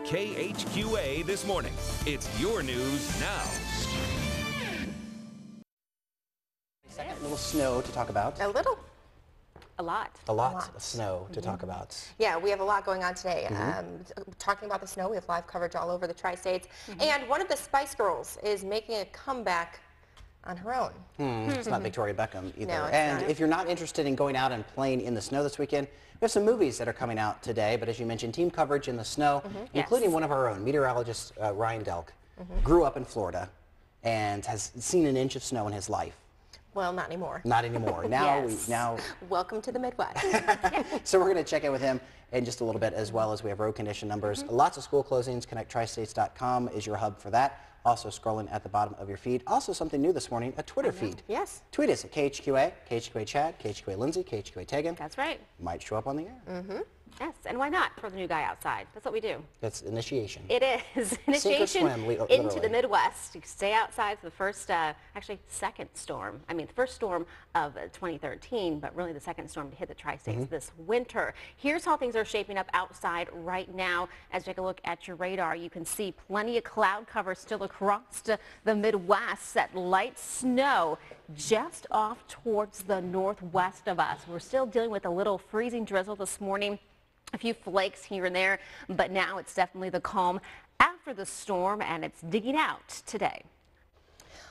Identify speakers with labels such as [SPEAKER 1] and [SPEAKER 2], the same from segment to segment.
[SPEAKER 1] KHQA This Morning. It's your news now.
[SPEAKER 2] Second, a little snow to talk about.
[SPEAKER 3] A little.
[SPEAKER 4] A lot.
[SPEAKER 2] A lot of snow to talk about.
[SPEAKER 3] Yeah, we have a lot going on today. Talking about the snow, we have live coverage all over the tri-states. And one of the Spice Girls is making a comeback on her own.
[SPEAKER 2] It's not Victoria Beckham either.
[SPEAKER 3] No, it's
[SPEAKER 2] and
[SPEAKER 3] not.
[SPEAKER 2] if you're not interested in going out and playing in the snow this weekend, we have some movies that are coming out today. But as you mentioned, team coverage in the snow, including one of our own, meteorologist Ryan Delk, grew up in Florida and has seen an inch of snow in his life.
[SPEAKER 3] Well, not anymore.
[SPEAKER 2] Not anymore. Now,
[SPEAKER 3] Yes. Welcome to the Midwest.
[SPEAKER 2] So we're going to check in with him in just a little bit, as well as we have road condition numbers. Lots of school closings. ConnectTriStates.com is your hub for that. Also scrolling at the bottom of your feed. Also something new this morning, a Twitter feed.
[SPEAKER 3] Yes.
[SPEAKER 2] Tweet us at KHQA, KHQA Chad, KHQA Lindsay, KHQA Tegan.
[SPEAKER 4] That's right.
[SPEAKER 2] Might show up on the air.
[SPEAKER 4] Yes, and why not for the new guy outside? That's what we do.
[SPEAKER 2] That's initiation.
[SPEAKER 4] It is. Initiation
[SPEAKER 2] swim,
[SPEAKER 4] into
[SPEAKER 2] literally.
[SPEAKER 4] the Midwest. You stay outside for the first, actually second storm. I mean, the first storm of 2013, but really the second storm to hit the tri-states this winter. Here's how things are shaping up outside right now. As you take a look at your radar, you can see plenty of cloud cover still across the Midwest. That light snow just off towards the northwest of us. We're still dealing with a little freezing drizzle this morning. A few flakes here and there, but now it's definitely the calm after the storm, and it's digging out today.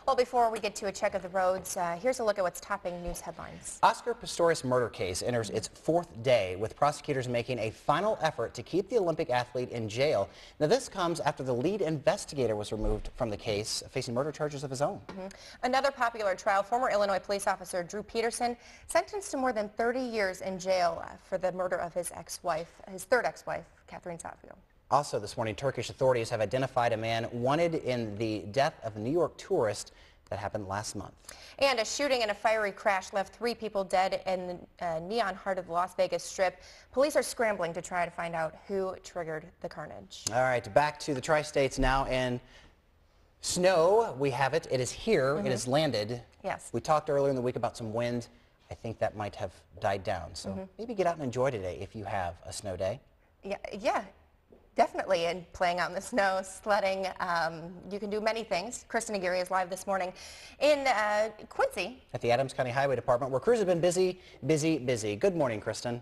[SPEAKER 3] Well, before we get to a check of the roads, here's a look at what's topping news headlines.
[SPEAKER 2] Oscar Pistorius murder case enters its fourth day, with prosecutors making a final effort to keep the Olympic athlete in jail. Now, this comes after the lead investigator was removed from the case, facing murder charges of his own.
[SPEAKER 3] Another popular trial, former Illinois police officer Drew Peterson, sentenced to more than 30 years in jail for the murder of his ex-wife, his third ex-wife, Catherine Satfield.
[SPEAKER 2] Also this morning, Turkish authorities have identified a man wanted in the death of a New York tourist that happened last month.
[SPEAKER 3] And a shooting and a fiery crash left 3 people dead in the neon heart of the Las Vegas Strip. Police are scrambling to try to find out who triggered the carnage. All
[SPEAKER 2] right, back to the tri-states now, and snow, we have it. It is here. It has landed.
[SPEAKER 3] Yes.
[SPEAKER 2] We talked earlier in the week about some wind. I think that might have died down. So maybe get out and enjoy today if you have a snow day.
[SPEAKER 3] Yeah. Definitely, and playing out in the snow, sledding, you can do many things. Kristen Aguirre is live this morning in Quincy.
[SPEAKER 2] At the Adams County Highway Department, where crews have been busy, busy, busy. Good morning, Kristen.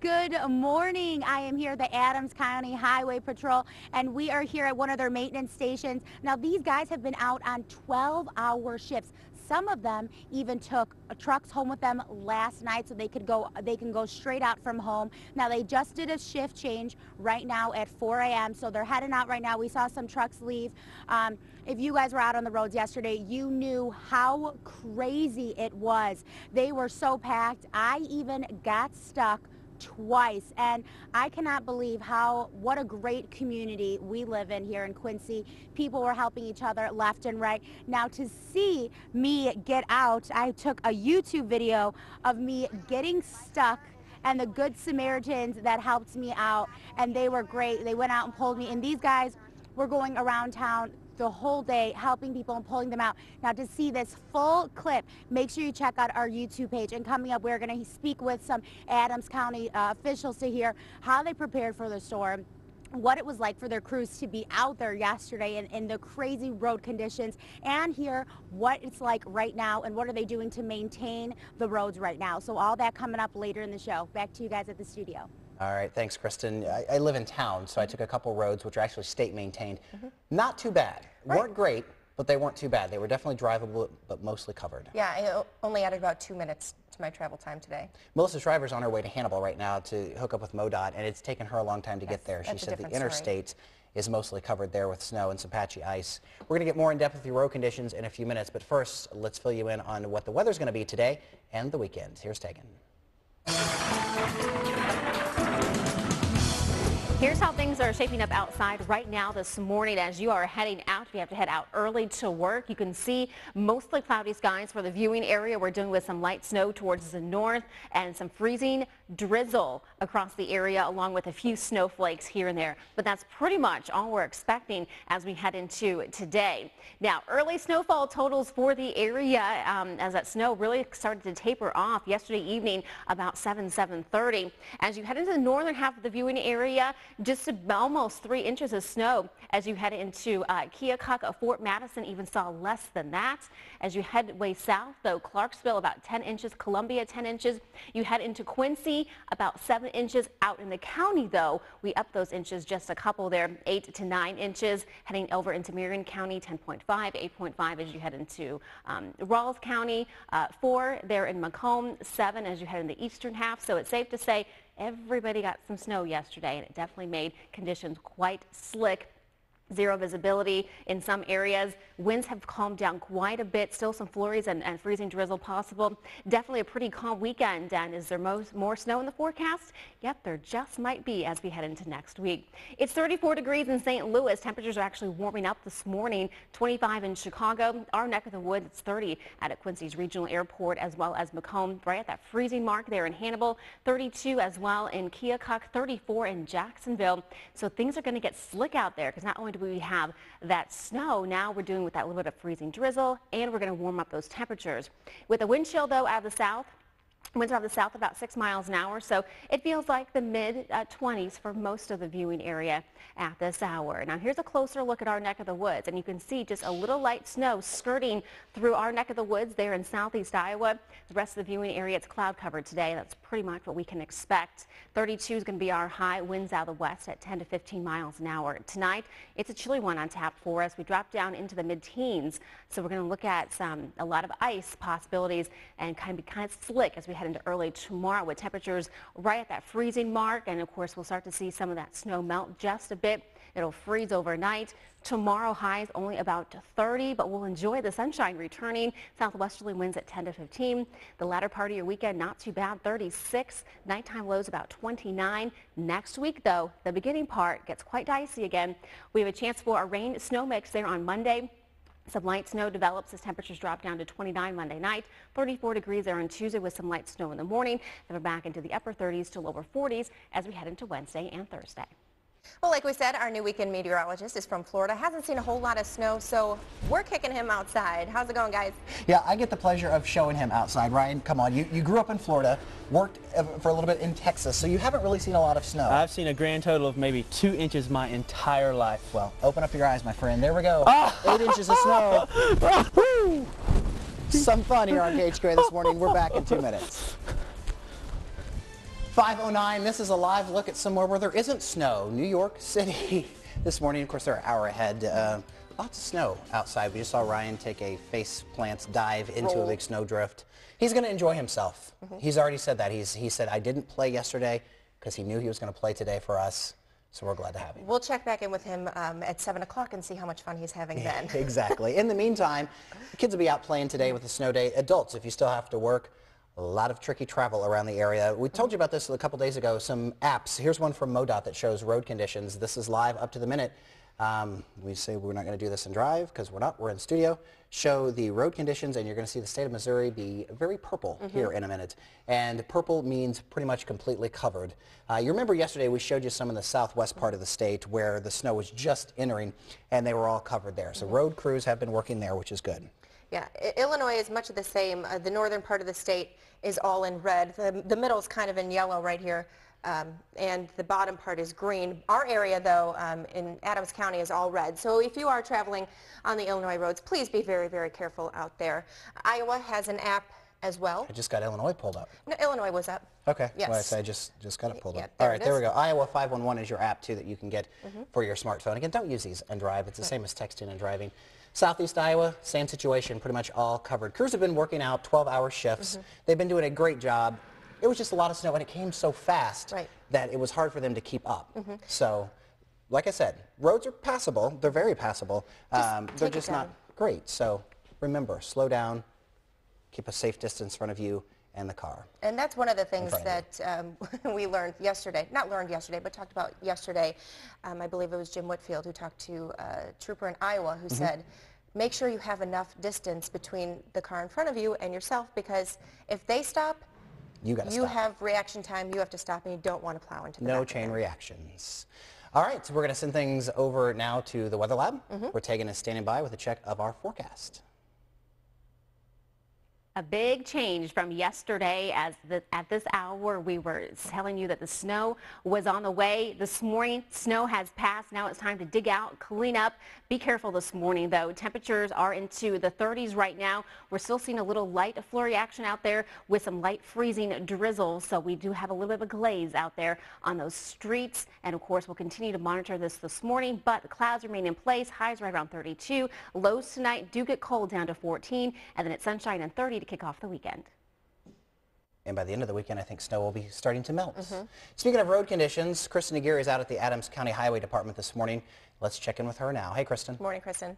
[SPEAKER 5] Good morning. I am here at the Adams County Highway Patrol, and we are here at one of their maintenance stations. Now, these guys have been out on 12-hour shifts. Some of them even took trucks home with them last night so they can go straight out from home. Now, they just did a shift change right now at 4 a.m. so they're heading out right now. We saw some trucks leave. If you guys were out on the roads yesterday, you knew how crazy it was. They were so packed. I even got stuck twice, and I cannot believe what a great community we live in here in Quincy. People were helping each other left and right. Now, to see me get out, I took a YouTube video of me getting stuck and the Good Samaritans that helped me out, and they were great. They went out and pulled me, and these guys were going around town the whole day helping people and pulling them out. Now, to see this full clip, make sure you check out our YouTube page. And coming up, we're going to speak with some Adams County officials to hear how they prepared for the storm, what it was like for their crews to be out there yesterday in the crazy road conditions, and hear what it's like right now and what are they doing to maintain the roads right now. So all that coming up later in the show. Back to you guys at the studio.
[SPEAKER 2] All right, thanks, Kristen. I live in town, so I took a couple roads, which are actually state maintained. Not too bad. Weren't great, but they weren't too bad. They were definitely drivable, but mostly covered.
[SPEAKER 3] Yeah, I only added about 2 minutes to my travel time today.
[SPEAKER 2] Melissa Shriver's on her way to Hannibal right now to hook up with MoDOT, and it's taken her a long time to get there. She said the interstate is mostly covered there with snow and some patchy ice. We're going to get more in depth with your road conditions in a few minutes, but first, let's fill you in on what the weather's going to be today and the weekend. Here's Tegan.
[SPEAKER 4] Here's how things are shaping up outside right now this morning. As you are heading out, you have to head out early to work. You can see mostly cloudy skies for the viewing area. We're dealing with some light snow towards the north and some freezing drizzle across the area, along with a few snowflakes here and there. But that's pretty much all we're expecting as we head into today. Now, early snowfall totals for the area as that snow really started to taper off yesterday evening about 7:30. As you head into the northern half of the viewing area, just almost 3 inches of snow as you head into Keokuk. Fort Madison even saw less than that. As you head way south, though, Clarksville about 10 inches, Columbia 10 inches. You head into Quincy about 7 inches. Out in the county, though, we up those inches just a couple there, 8 to 9 inches. Heading over into Marion County, 10.5, 8.5 as you head into Rawls County, 4 there in Macomb, 7 as you head in the eastern half. So it's safe to say everybody got some snow yesterday, and it definitely made conditions quite slick. Zero visibility in some areas. Winds have calmed down quite a bit. Still some flurries and freezing drizzle possible. Definitely a pretty calm weekend. And is there more snow in the forecast? Yep, there just might be as we head into next week. It's 34 degrees in St. Louis. Temperatures are actually warming up this morning. 25 in Chicago. Our neck of the woods, it's 30 at Quincy's Regional Airport, as well as Macomb, right at that freezing mark there in Hannibal. 32 as well in Keokuk. 34 in Jacksonville. So things are going to get slick out there, because not only do we have that snow, now we're doing with that little bit of freezing drizzle, and we're going to warm up those temperatures. With a wind chill, though, out of the south. Winds are out of the south about 6 miles an hour, so it feels like the mid-20s for most of the viewing area at this hour. Now here's a closer look at our neck of the woods, and you can see just a little light snow skirting through our neck of the woods there in southeast Iowa. The rest of the viewing area, it's cloud covered today. That's pretty much what we can expect. 32 is going to be our high. Winds out of the west at 10 to 15 miles an hour. Tonight, it's a chilly one on tap for us. We drop down into the mid-teens, so we're going to look at a lot of ice possibilities and kind of slick as we head into early tomorrow, with temperatures right at that freezing mark. And of course, we'll start to see some of that snow melt just a bit. It'll freeze overnight. Tomorrow, highs only about 30, but we'll enjoy the sunshine returning. Southwesterly winds at 10 to 15. The latter part of your weekend, not too bad, 36. Nighttime lows about 29. Next week, though, the beginning part gets quite dicey again. We have a chance for a rain-snow mix there on Monday. Some light snow develops as temperatures drop down to 29 Monday night, 34 degrees there on Tuesday with some light snow in the morning. Then we're back into the upper 30s to lower 40s as we head into Wednesday and Thursday.
[SPEAKER 3] Well, like we said, our new weekend meteorologist is from Florida. Hasn't seen a whole lot of snow, so we're kicking him outside. How's it going, guys?
[SPEAKER 2] Yeah, I get the pleasure of showing him outside. Ryan, come on. You grew up in Florida, worked for a little bit in Texas, so you haven't really seen a lot of snow.
[SPEAKER 6] I've seen a grand total of maybe 2 inches my entire life.
[SPEAKER 2] Well, open up your eyes, my friend. There we go. 8 inches of snow. Some fun here on KHQA this morning. We're back in 2 minutes. 5:09, this is a live look at somewhere where there isn't snow. New York City this morning. Of course, they're an hour ahead. Lots of snow outside. We just saw Ryan take a face plant dive into a big snowdrift. He's going to enjoy himself. He's already said that. He said, I didn't play yesterday because he knew he was going to play today for us. So we're glad to have him.
[SPEAKER 3] We'll check back in with him at 7 o'clock and see how much fun he's having then.
[SPEAKER 2] Exactly. In the meantime, the kids will be out playing today with the snow day. Adults, if you still have to work, a lot of tricky travel around the area. We told you about this a couple days ago, some apps. Here's one from MoDOT that shows road conditions. This is live up to the minute. We say we're not going to do this in drive because we're not. We're in studio. Show the road conditions, and you're going to see the state of Missouri be very purple here in a minute. And purple means pretty much completely covered. You remember yesterday we showed you some in the southwest part of the state where the snow was just entering, and they were all covered there. So road crews have been working there, which is good.
[SPEAKER 3] Yeah, Illinois is much of the same. The northern part of the state is all in red. The middle is kind of in yellow right here, and the bottom part is green. Our area, though, in Adams County is all red. So if you are traveling on the Illinois roads, please be very, very careful out there. Iowa has an app as well.
[SPEAKER 2] I just got Illinois pulled up.
[SPEAKER 3] No, Illinois was up.
[SPEAKER 2] Okay.
[SPEAKER 3] Yes.
[SPEAKER 2] Well, I just got it pulled up.
[SPEAKER 3] There
[SPEAKER 2] All right, there we go. Iowa 511 is your app, too, that you can get for your smartphone. Again, don't use these and drive. It's the same as texting and driving. Southeast Iowa, same situation, pretty much all covered. Crews have been working out 12-hour shifts. They've been doing a great job. It was just a lot of snow, and it came so fast that it was hard for them to keep up. So, like I said, roads are passable. They're very passable. They're just not great. So remember, slow down, keep a safe distance in front of you and the car.
[SPEAKER 3] And that's one of the things that we learned yesterday. Not learned yesterday, but talked about yesterday. I believe it was Jim Whitfield who talked to a trooper in Iowa who said, make sure you have enough distance between the car in front of you and yourself, because if they stop, you have reaction time. You have to stop, and you don't want to plow into the back.
[SPEAKER 2] No chain reactions. All right, so we're going to send things over now to the Weather Lab. We're taking and standing by with a check of our forecast.
[SPEAKER 4] A big change from yesterday. At this hour we were telling you that the snow was on the way. This morning snow has passed. Now it's time to dig out, clean up. Be careful this morning though. Temperatures are into the 30s right now. We're still seeing a little light flurry action out there with some light freezing drizzle. So we do have a little bit of a glaze out there on those streets. And of course we'll continue to monitor this morning, but the clouds remain in place. Highs right around 32. Lows tonight do get cold down to 14, and then it's sunshine and 30 to kick off the weekend.
[SPEAKER 2] And by the end of the weekend, I think snow will be starting to melt. Speaking of road conditions, Kristen Aguirre is out at the Adams County Highway Department this morning. Let's check in with her now. Hey, Kristen.
[SPEAKER 3] Good morning, Kristen.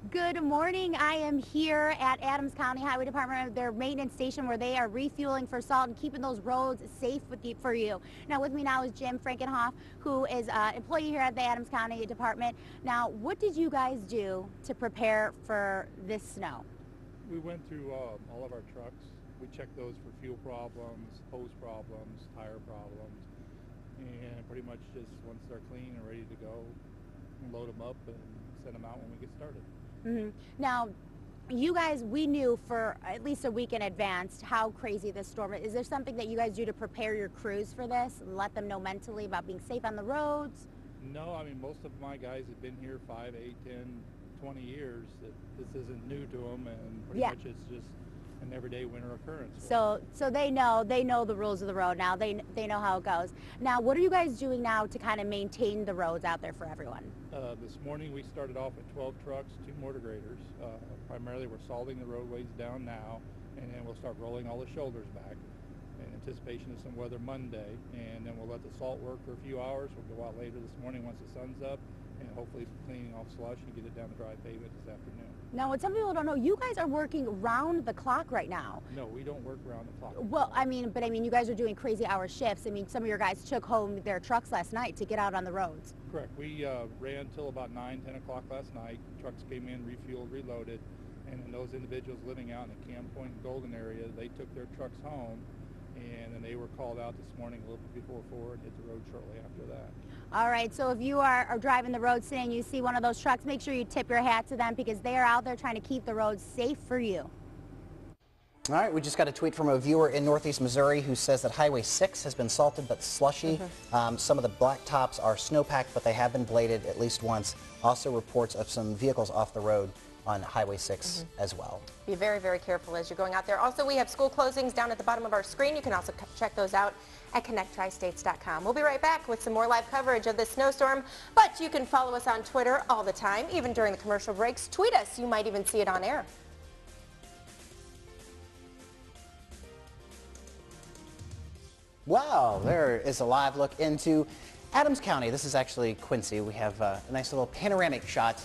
[SPEAKER 5] Good morning. I am here at Adams County Highway Department, their maintenance station, where they are refueling for salt and keeping those roads safe for you. Now with me now is Jim Frankenhoff, who is an employee here at the Adams County Department. Now, what did you guys do to prepare for this snow?
[SPEAKER 7] We went through all of our trucks. We checked those for fuel problems, hose problems, tire problems, and pretty much just once they're clean and ready to go, load them up and send them out when we get started.
[SPEAKER 5] Now, you guys, we knew for at least a week in advance how crazy this storm is. Is there something that you guys do to prepare your crews for this and let them know mentally about being safe on the roads?
[SPEAKER 7] No, I mean, most of my guys have been here 5, 8, 10, 20 years. This isn't new to them, and pretty much it's just an everyday winter occurrence.
[SPEAKER 5] So they know the rules of the road now. They know how it goes. Now, what are you guys doing now to kind of maintain the roads out there for everyone?
[SPEAKER 7] This morning we started off with 12 trucks, 2 mortar graders. Primarily we're salting the roadways down now, and then we'll start rolling all the shoulders back in anticipation of some weather Monday, and then we'll let the salt work for a few hours. We'll go out later this morning once the sun's up, and hopefully cleaning off slush and get it down the dry pavement this afternoon.
[SPEAKER 5] Now, what some people don't know, you guys are working round the clock right now.
[SPEAKER 7] No, we don't work round the clock.
[SPEAKER 5] Well, I mean, you guys are doing crazy hour shifts. I mean, some of your guys took home their trucks last night to get out on the roads.
[SPEAKER 7] Correct. We ran till about 9, 10 o'clock last night. Trucks came in, refueled, reloaded, and then those individuals living out in the Cam Point and Golden area, they took their trucks home, and then they were called out this morning a little bit before 4 and hit the road shortly after that.
[SPEAKER 5] All right, so if you are driving the road today and you see one of those trucks, make sure you tip your hat to them, because they are out there trying to keep the roads safe for you.
[SPEAKER 2] All right, we just got a tweet from a viewer in Northeast Missouri who says that Highway 6 has been salted but slushy. Some of the black tops are snowpacked, but they have been bladed at least once. Also reports of some vehicles off the road on Highway 6 as well.
[SPEAKER 3] Be very, very careful as you're going out there. Also, we have school closings down at the bottom of our screen. You can also check those out at connecttristates.com. We'll be right back with some more live coverage of this snowstorm, but you can follow us on Twitter all the time, even during the commercial breaks. Tweet us. You might even see it on air.
[SPEAKER 2] Wow, there is a live look into Adams County. This is actually Quincy. We have a nice little panoramic shot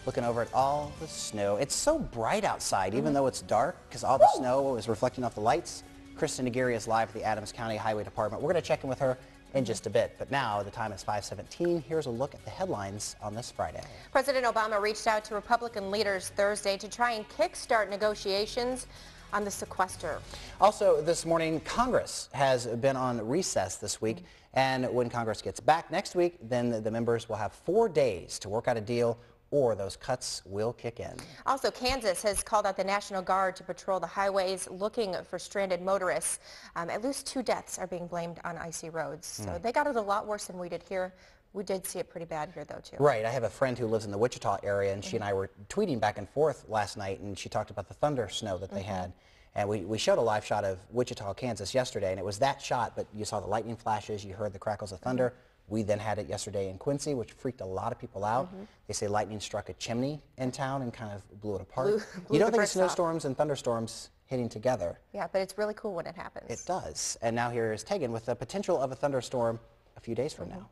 [SPEAKER 2] looking over at all the snow. It's so bright outside, even though it's dark, because all the snow is reflecting off the lights. Kristen Aguirre is live at the Adams County Highway Department. We're going to check in with her in just a bit, but now the time is 5:17. Here's a look at the headlines on this Friday.
[SPEAKER 3] President Obama reached out to Republican leaders Thursday to try and kickstart negotiations on the sequester.
[SPEAKER 2] Also this morning, Congress has been on recess this week, and when Congress gets back next week, then the members will have 4 days to work out a deal, or those cuts will kick in.
[SPEAKER 3] Also, Kansas has called out the National Guard to patrol the highways looking for stranded motorists. At least 2 deaths are being blamed on icy roads. So they got it a lot worse than we did here. We did see it pretty bad here, though, too.
[SPEAKER 2] Right. I have a friend who lives in the Wichita area, and she and I were tweeting back and forth last night, and she talked about the thunder snow that they had. And we showed a live shot of Wichita, Kansas yesterday, and it was that shot, but you saw the lightning flashes, you heard the crackles of thunder. We then had it yesterday in Quincy, which freaked a lot of people out. They say lightning struck a chimney in town and kind of blew it apart. You don't think of snowstorms and thunderstorms hitting together.
[SPEAKER 3] Yeah, but it's really cool when it happens.
[SPEAKER 2] It does. And now here is Tegan with the potential of a thunderstorm a few days from now.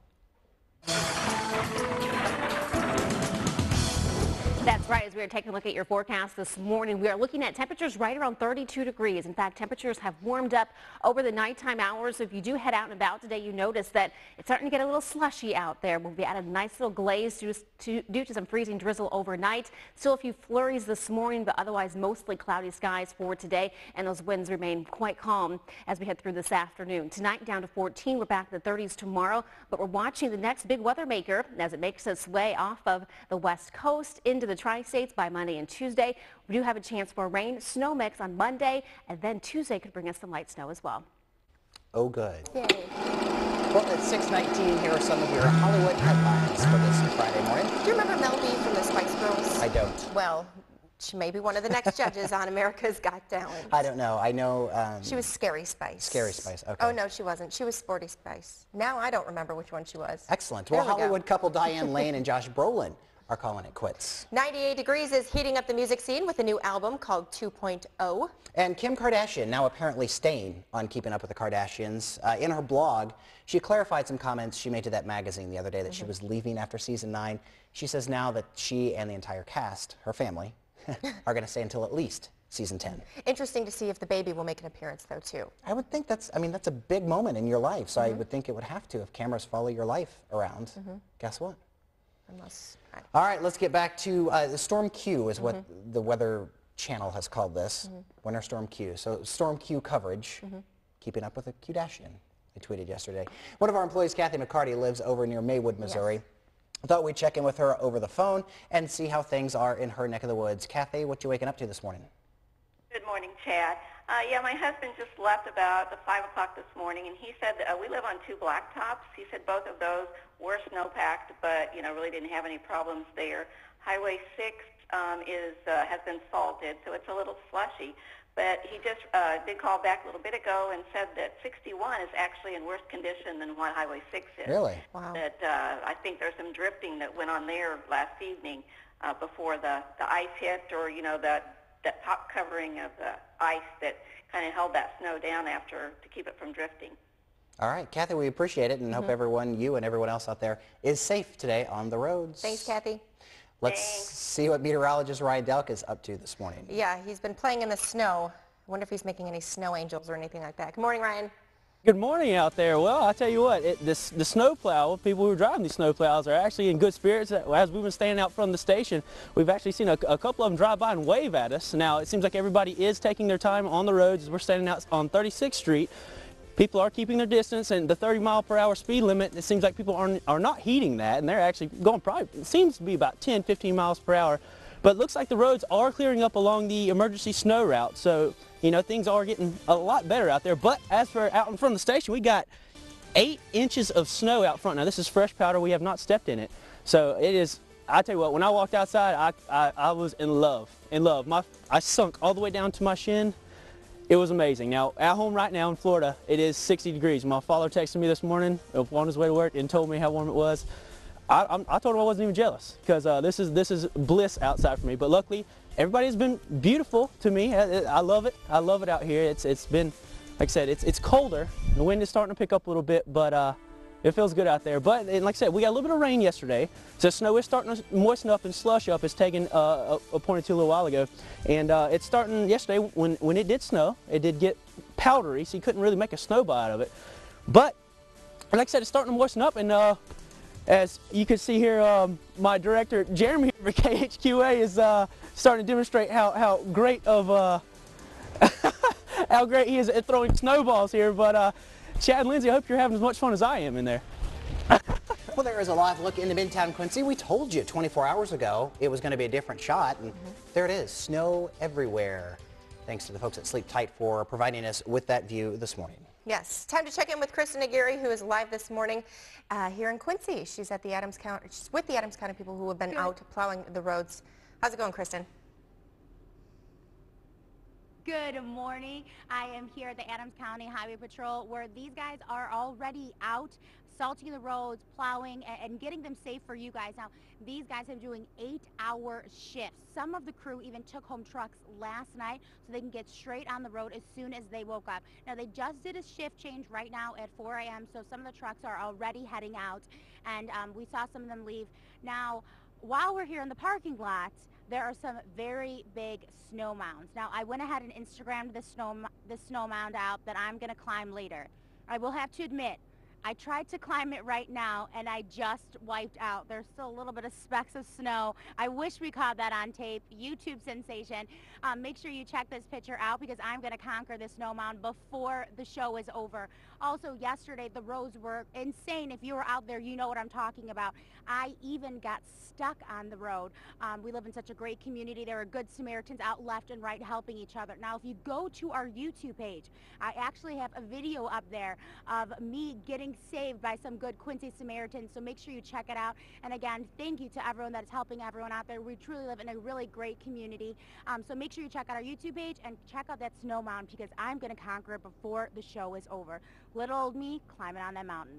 [SPEAKER 4] That's right. As we are taking a look at your forecast this morning, we are looking at temperatures right around 32 degrees. In fact, temperatures have warmed up over the nighttime hours. So if you do head out and about today, you notice that it's starting to get a little slushy out there. We'll be at a nice little glaze due to some freezing drizzle overnight. Still a few flurries this morning, but otherwise mostly cloudy skies for today. And those winds remain quite calm as we head through this afternoon. Tonight down to 14. We're back to the 30s tomorrow, but we're watching the next big weather maker as it makes its way off of the west coast into the tri-states by Monday and Tuesday. We do have a chance for rain, snow mix on Monday, and then Tuesday could bring us some light snow as well.
[SPEAKER 2] Oh, good.
[SPEAKER 3] Yay.
[SPEAKER 2] Well, it's 6:19. Here are some of your Hollywood headlines for this Friday morning.
[SPEAKER 3] Do you remember Mel B from the Spice Girls?
[SPEAKER 2] I don't.
[SPEAKER 3] Well, she may be one of the next judges on America's Got Talent.
[SPEAKER 2] I don't know. I know.
[SPEAKER 3] She was Scary Spice.
[SPEAKER 2] Scary Spice, okay.
[SPEAKER 3] Oh, no, she wasn't. She was Sporty Spice. Now I don't remember which one she was.
[SPEAKER 2] Excellent.
[SPEAKER 3] There
[SPEAKER 2] Well,
[SPEAKER 3] we go.
[SPEAKER 2] Hollywood couple Diane Lane and Josh Brolin are calling it quits.
[SPEAKER 3] 98 Degrees is heating up the music scene with a new album called 2.0.
[SPEAKER 2] And Kim Kardashian now apparently staying on Keeping Up with the Kardashians. In her blog, she clarified some comments she made to that magazine the other day that she was leaving after season 9. She says now that she and the entire cast, her family, are going to stay until at least season 10.
[SPEAKER 3] Interesting to see if the baby will make an appearance, though, too.
[SPEAKER 2] I would think that's a big moment in your life, so I would think it would have to if cameras follow your life around. Guess what? All right, let's get back to the Storm Q is what the Weather Channel has called this, Winter Storm Q. So Storm Q coverage, keeping up with the Kardashian, I tweeted yesterday. One of our employees, Kathy McCarty, lives over near Maywood, Missouri.
[SPEAKER 3] Yes.
[SPEAKER 2] I thought we'd check in with her over the phone and see how things are in her neck of the woods. Kathy, what you waking up to this morning?
[SPEAKER 8] Good morning, Chad. Yeah, my husband just left about 5 o'clock this morning, and he said that we live on 2 blacktops. He said both of those were snow-packed, but, really didn't have any problems there. Highway 6 has been salted, so it's a little slushy. But he just did call back a little bit ago and said that 61 is actually in worse condition than what Highway 6 is.
[SPEAKER 2] Really?
[SPEAKER 3] Wow.
[SPEAKER 8] That I think there's some drifting that went on there last evening before the ice hit, or, that top covering of the ice that kind of held that snow down to keep it from drifting.
[SPEAKER 2] All right, Kathy, we appreciate it and hope everyone, you and everyone else out there, is safe today on the roads.
[SPEAKER 3] Thanks, Kathy.
[SPEAKER 2] Let's see what meteorologist Ryan Delk is up to this morning.
[SPEAKER 3] Yeah, he's been playing in the snow. I wonder if he's making any snow angels or anything like that. Good morning, Ryan.
[SPEAKER 6] Good morning out there. Well, I tell you what, the snow plow, people who are driving these snow plows are actually in good spirits. As we've been standing out from the station, we've actually seen a couple of them drive by and wave at us. Now, it seems like everybody is taking their time on the roads as we're standing out on 36th Street. People are keeping their distance, and the 30-mile-per-hour speed limit, it seems like people are not heeding that, and they're actually going probably, it seems to be about 10, 15 miles per hour. But it looks like the roads are clearing up along the emergency snow route, so, things are getting a lot better out there. But as for out in front of the station, we got 8 inches of snow out front. Now, this is fresh powder. We have not stepped in it. So it is, I tell you what, when I walked outside, I was in love. I sunk all the way down to my shin. It was amazing. Now, at home right now in Florida, it is 60 degrees. My father texted me this morning on his way to work and told me how warm it was. I told him I wasn't even jealous because this is bliss outside for me. But luckily, everybody has been beautiful to me. I love it. I love it out here. It's been, like I said, it's colder. The wind is starting to pick up a little bit, but it feels good out there. But like I said, we got a little bit of rain yesterday, so snow is starting to moisten up and slush up. It's taken a point or two a little while ago, and it's starting yesterday when it did snow. It did get powdery, so you couldn't really make a snowball out of it. But like I said, it's starting to moisten up, and as you can see here, my director Jeremy here for KHQA is starting to demonstrate how great of how great he is at throwing snowballs here. But Chad and Lindsay, I hope you're having as much fun as I am in there.
[SPEAKER 2] Well, there is a live look into Midtown Quincy. We told you 24 hours ago it was going to be a different shot, and there it is, snow everywhere. Thanks to the folks at Sleep Tight for providing us with that view this morning.
[SPEAKER 3] Yes, time to check in with Kristen Aguirre, who is live this morning here in Quincy. She's at the Adams County. She's with the Adams County people who have been out plowing the roads. How's it going, Kristen?
[SPEAKER 5] Good morning. I am here at the Adams County Highway Patrol, where these guys are already out salting the roads, plowing, and getting them safe for you guys. Now, these guys have been doing 8-hour shifts. Some of the crew even took home trucks last night so they can get straight on the road as soon as they woke up. Now, they just did a shift change right now at 4 a.m., so some of the trucks are already heading out, and we saw some of them leave. Now, while we're here in the parking lot, there are some very big snow mounds. Now, I went ahead and Instagrammed the snow mound out that I'm going to climb later. I will have to admit, I tried to climb it right now, and I just wiped out. There's still a little bit of specks of snow. I wish we caught that on tape. YouTube sensation. Make sure you check this picture out because I'm going to conquer the snow mound before the show is over. Also, yesterday, the roads were insane. If you were out there, you know what I'm talking about. I even got stuck on the road. We live in such a great community. There are good Samaritans out left and right helping each other. Now, if you go to our YouTube page, I actually have a video up there of me getting saved by some good Quincy Samaritans, so make sure you check it out. And again, thank you to everyone that is helping everyone out there. We truly live in a really great community. So make sure you check out our YouTube page and check out that snow mound because I'm going to conquer it before the show is over. Little old me climbing on that mountain.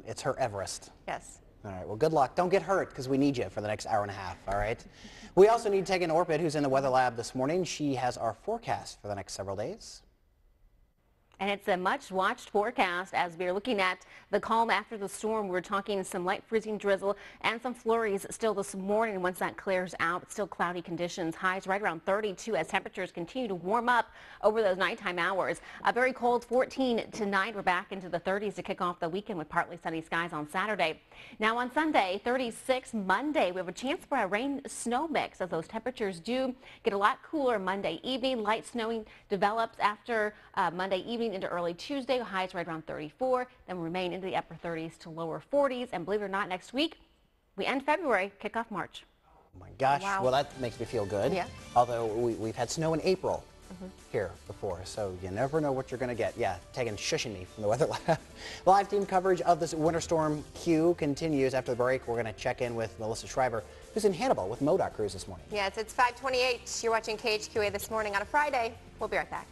[SPEAKER 2] It's her Everest.
[SPEAKER 3] Yes.
[SPEAKER 2] All right, well, good luck. Don't get hurt because we need you for the next hour and a half, all right? We also need Tegan Orpid, who's in the weather lab this morning. She has our forecast for the next several days.
[SPEAKER 4] And it's a much-watched forecast as we're looking at the calm after the storm. We're talking some light freezing drizzle and some flurries still this morning. Once that clears out, it's still cloudy conditions. Highs right around 32 as temperatures continue to warm up over those nighttime hours. A very cold 14 tonight. We're back into the 30s to kick off the weekend with partly sunny skies on Saturday. Now on Sunday, 36 Monday, we have a chance for a rain-snow mix as those temperatures do get a lot cooler Monday evening. Light snowing develops after Monday evening into early Tuesday. Highs right around 34, then remain into the upper 30s to lower 40s. And believe it or not, next week, we end February, kick off March.
[SPEAKER 2] Oh my gosh,
[SPEAKER 3] Wow.
[SPEAKER 2] Well, that makes me feel good.
[SPEAKER 3] Yeah.
[SPEAKER 2] Although we've had snow in April here before, so you never know what you're going to get. Yeah, Tegan shushing me from the weather lab. Live team coverage of this winter storm Q continues after the break. We're going to check in with Melissa Schreiber, who's in Hannibal with MoDOT crews this morning.
[SPEAKER 3] Yes, it's 5:28. You're watching KHQA this morning on a Friday. We'll be right back.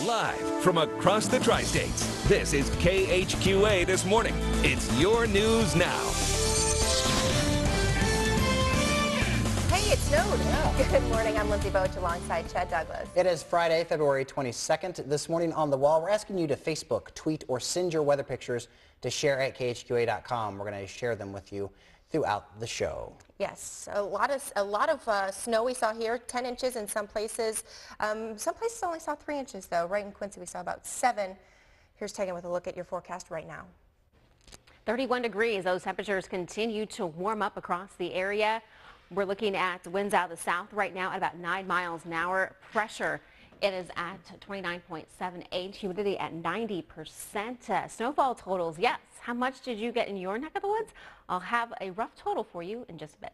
[SPEAKER 1] Live from across the tri-states, this is KHQA This Morning. It's your news now.
[SPEAKER 3] Hey, it snowed. Yeah. Good morning. I'm Lindsay Boach alongside Chad Douglas.
[SPEAKER 2] It is Friday, February 22nd. This morning on The Wall, we're asking you to Facebook, tweet, or send your weather pictures to share at KHQA.com. We're going to share them with you throughout the show.
[SPEAKER 3] Yes, a lot of snow we saw here, 10 inches in some places. Some places only saw 3 inches though. Right in Quincy we saw about 7. Here's Tegan with a look at your forecast right now.
[SPEAKER 4] 31 degrees. Those temperatures continue to warm up across the area. We're looking at winds out of the south right now at about 9 miles an hour. Pressure, it is at 29.78. Humidity at 90%. Snowfall totals, yes. How much did you get in your neck of the woods? I'll have a rough total for you in just a bit.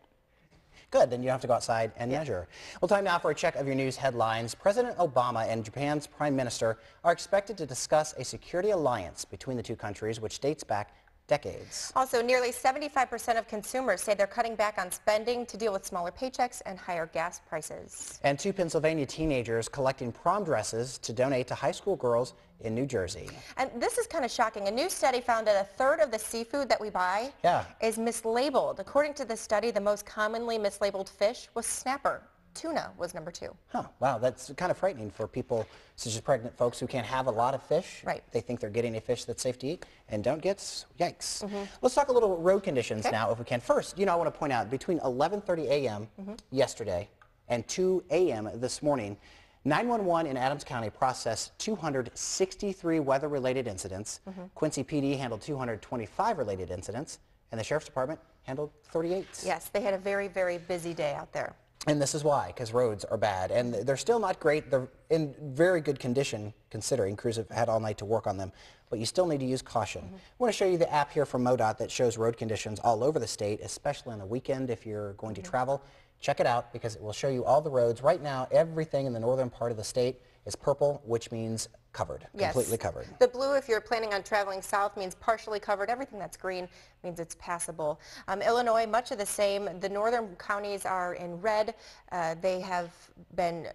[SPEAKER 2] Good, then you don't have to go outside and measure. Well, time now for a check of your news headlines. President Obama and Japan's Prime Minister are expected to discuss a security alliance between the two countries, which dates back decades.
[SPEAKER 3] Also, nearly 75% of consumers say they're cutting back on spending to deal with smaller paychecks and higher gas prices.
[SPEAKER 2] And 2 Pennsylvania teenagers collecting prom dresses to donate to high school girls in New Jersey.
[SPEAKER 3] And this is kind of shocking. A new study found that a third of the seafood that we buy is mislabeled. According to the study, the most commonly mislabeled fish was snapper. Tuna was number 2.
[SPEAKER 2] Huh, wow, that's kind of frightening for people such as pregnant folks who can't have a lot of fish.
[SPEAKER 3] Right.
[SPEAKER 2] They think they're getting a fish that's safe to eat and don't get, yikes. Let's talk a little road conditions now if we can. First, I want to point out between 11:30 a.m. yesterday and 2 a.m. this morning, 911 in Adams County processed 263 weather-related incidents. Quincy PD handled 225 related incidents, and the Sheriff's Department handled 38.
[SPEAKER 3] Yes, they had a very, very busy day out there.
[SPEAKER 2] And this is why, because roads are bad. And they're still not great. They're in very good condition, considering crews have had all night to work on them. But you still need to use caution. I want to show you the app here from MoDOT that shows road conditions all over the state, especially on the weekend if you're going to travel. Check it out because it will show you all the roads. Right now, everything in the northern part of the state is purple, which means covered, completely covered.
[SPEAKER 3] The blue, if you're planning on traveling south, means partially covered. Everything that's green means it's passable. Illinois, much of the same. The northern counties are in red. They have been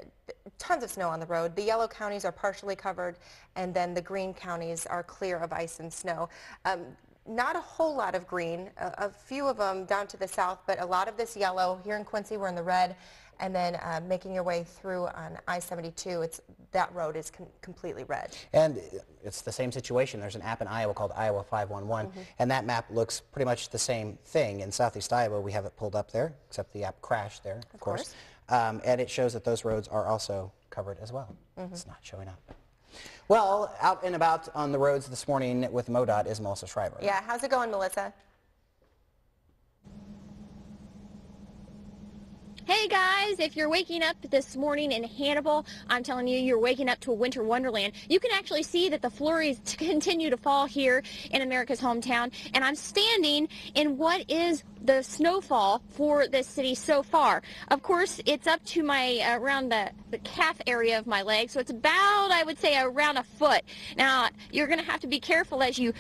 [SPEAKER 3] tons of snow on the road. The yellow counties are partially covered, and then the green counties are clear of ice and snow. Not a whole lot of green, a few of them down to the south, but a lot of this yellow. Here in Quincy, we're in the red. And then making your way through on I-72, that road is completely red.
[SPEAKER 2] And it's the same situation. There's an app in Iowa called Iowa 511, and that map looks pretty much the same thing. In southeast Iowa, we have it pulled up there, except the app crashed there, of course. And it shows that those roads are also covered as well. It's not showing up. Well, out and about on the roads this morning with MoDOT is Melissa Schreiber.
[SPEAKER 3] Yeah, how's it going, Melissa?
[SPEAKER 9] Hey guys, if you're waking up this morning in Hannibal, I'm telling you, you're waking up to a winter wonderland. You can actually see that the flurries continue to fall here in America's hometown, and I'm standing in what is the snowfall for this city so far. Of course, it's up to my around the calf area of my leg, so it's about, I would say, around a foot. Now, you're going to have to be careful as you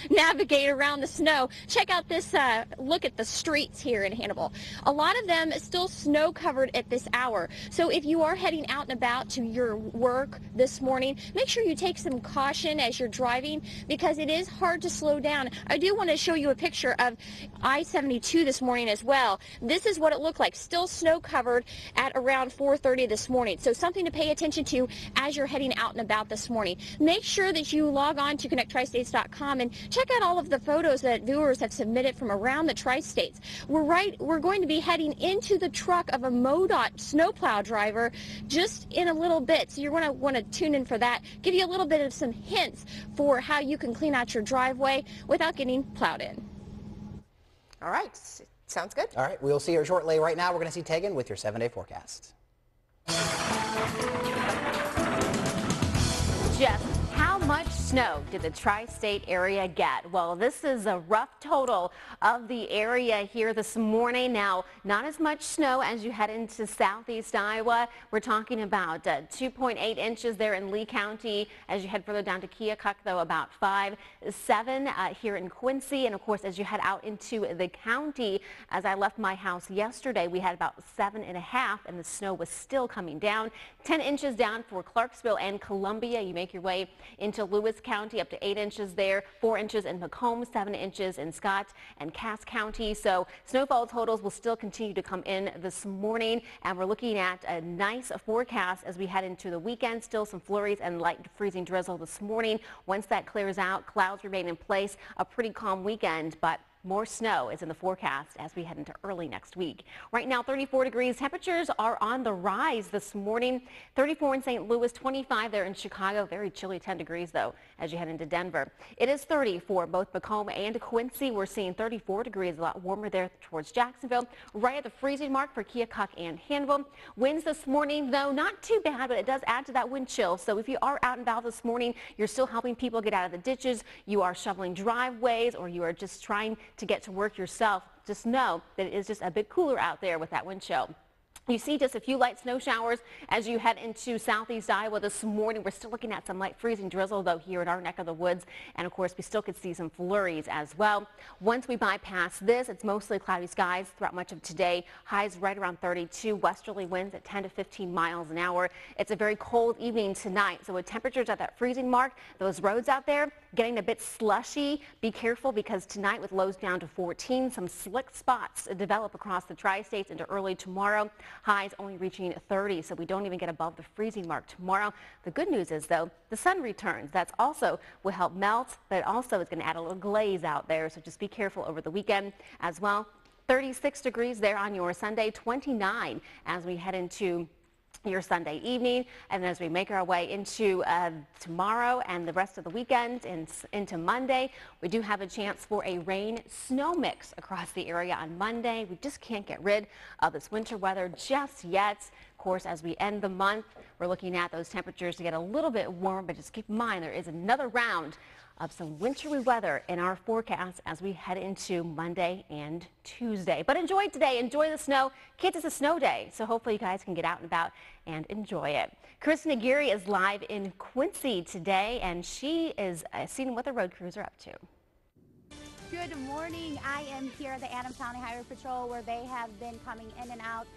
[SPEAKER 9] navigate around the snow. Check out this look at the streets here in Hannibal. A lot of them still snow covered at this hour. So if you are heading out and about to your work this morning, make sure you take some caution as you're driving because it is hard to slow down. I do want to show you a picture of I-72 this morning as well. This is what it looked like, still snow covered at around 4:30 this morning. So something to pay attention to as you're heading out and about this morning. Make sure that you log on to connecttristates.com and check out all of the photos that viewers have submitted from around the tri-states. We're going to be heading into the truck of a MoDOT snowplow driver just in a little bit. So you're going to want to tune in for that. Give you a little bit of some hints for how you can clean out your driveway without getting plowed in.
[SPEAKER 3] All right. Sounds good.
[SPEAKER 2] All right. We'll see her shortly. Right now, we're going to see Tegan with your 7-day forecast.
[SPEAKER 4] Jeff, how much snow did the tri-state area get? Well, this is a rough total of the area here this morning. Now, not as much snow as you head into southeast Iowa. We're talking about 2.8 inches there in Lee County. As you head further down to Keokuk, though, about 7 here in Quincy. And, of course, as you head out into the county, as I left my house yesterday, we had about 7.5, and the snow was still coming down. 10 inches down for Clarksville and Columbia. You make your way into Lewis County, up to 8 inches there, 4 inches in Macomb, 7 inches in Scott and Cass County. So snowfall totals will still continue to come in this morning, and we're looking at a nice forecast as we head into the weekend. Still some flurries and light freezing drizzle this morning. Once that clears out, clouds remain in place. A pretty calm weekend, but more snow is in the forecast as we head into early next week. Right now, 34 degrees. Temperatures are on the rise this morning. 34 in St. Louis, 25 there in Chicago. Very chilly, 10 degrees, though, as you head into Denver. It is 30 for both Macomb and Quincy. We're seeing 34 degrees, a lot warmer there towards Jacksonville. Right at the freezing mark for Keokuk and Hannibal. Winds this morning, though, not too bad, but it does add to that wind chill. So if you are out and about this morning, you're still helping people get out of the ditches, you are shoveling driveways, or you are just trying to get to work yourself, just know that it is just a bit cooler out there with that wind chill. You see just a few light snow showers as you head into southeast Iowa this morning. We're still looking at some light freezing drizzle, though, here in our neck of the woods. And, of course, we still could see some flurries as well. Once we bypass this, it's mostly cloudy skies throughout much of today. Highs right around 32. Westerly winds at 10 to 15 miles an hour. It's a very cold evening tonight. So with temperatures at that freezing mark, those roads out there getting a bit slushy. Be careful because tonight with lows down to 14, some slick spots develop across the tri-states into early tomorrow. Highs only reaching 30, so we don't even get above the freezing mark tomorrow. The good news is, though, the sun returns. That's also will help melt, but it also is going to add a little glaze out there, so just be careful over the weekend as well. 36 degrees there on your Sunday, 29 as we head into your Sunday evening, and as we make our way into tomorrow and the rest of the weekend and into Monday, we do have a chance for a rain-snow mix across the area on Monday. We just can't get rid of this winter weather just yet. Of course, as we end the month, we're looking at those temperatures to get a little bit warmer, but just keep in mind there is another round of some wintry weather in our forecast as we head into Monday and Tuesday. But enjoy today. Enjoy the snow. Kids, it's a snow day, so hopefully you guys can get out and about and enjoy it. Kristen Aguirre is live in Quincy today, and she is seeing what the road crews are up to.
[SPEAKER 5] Good morning. I am here at the Adams County Highway Patrol where they have been coming in and out,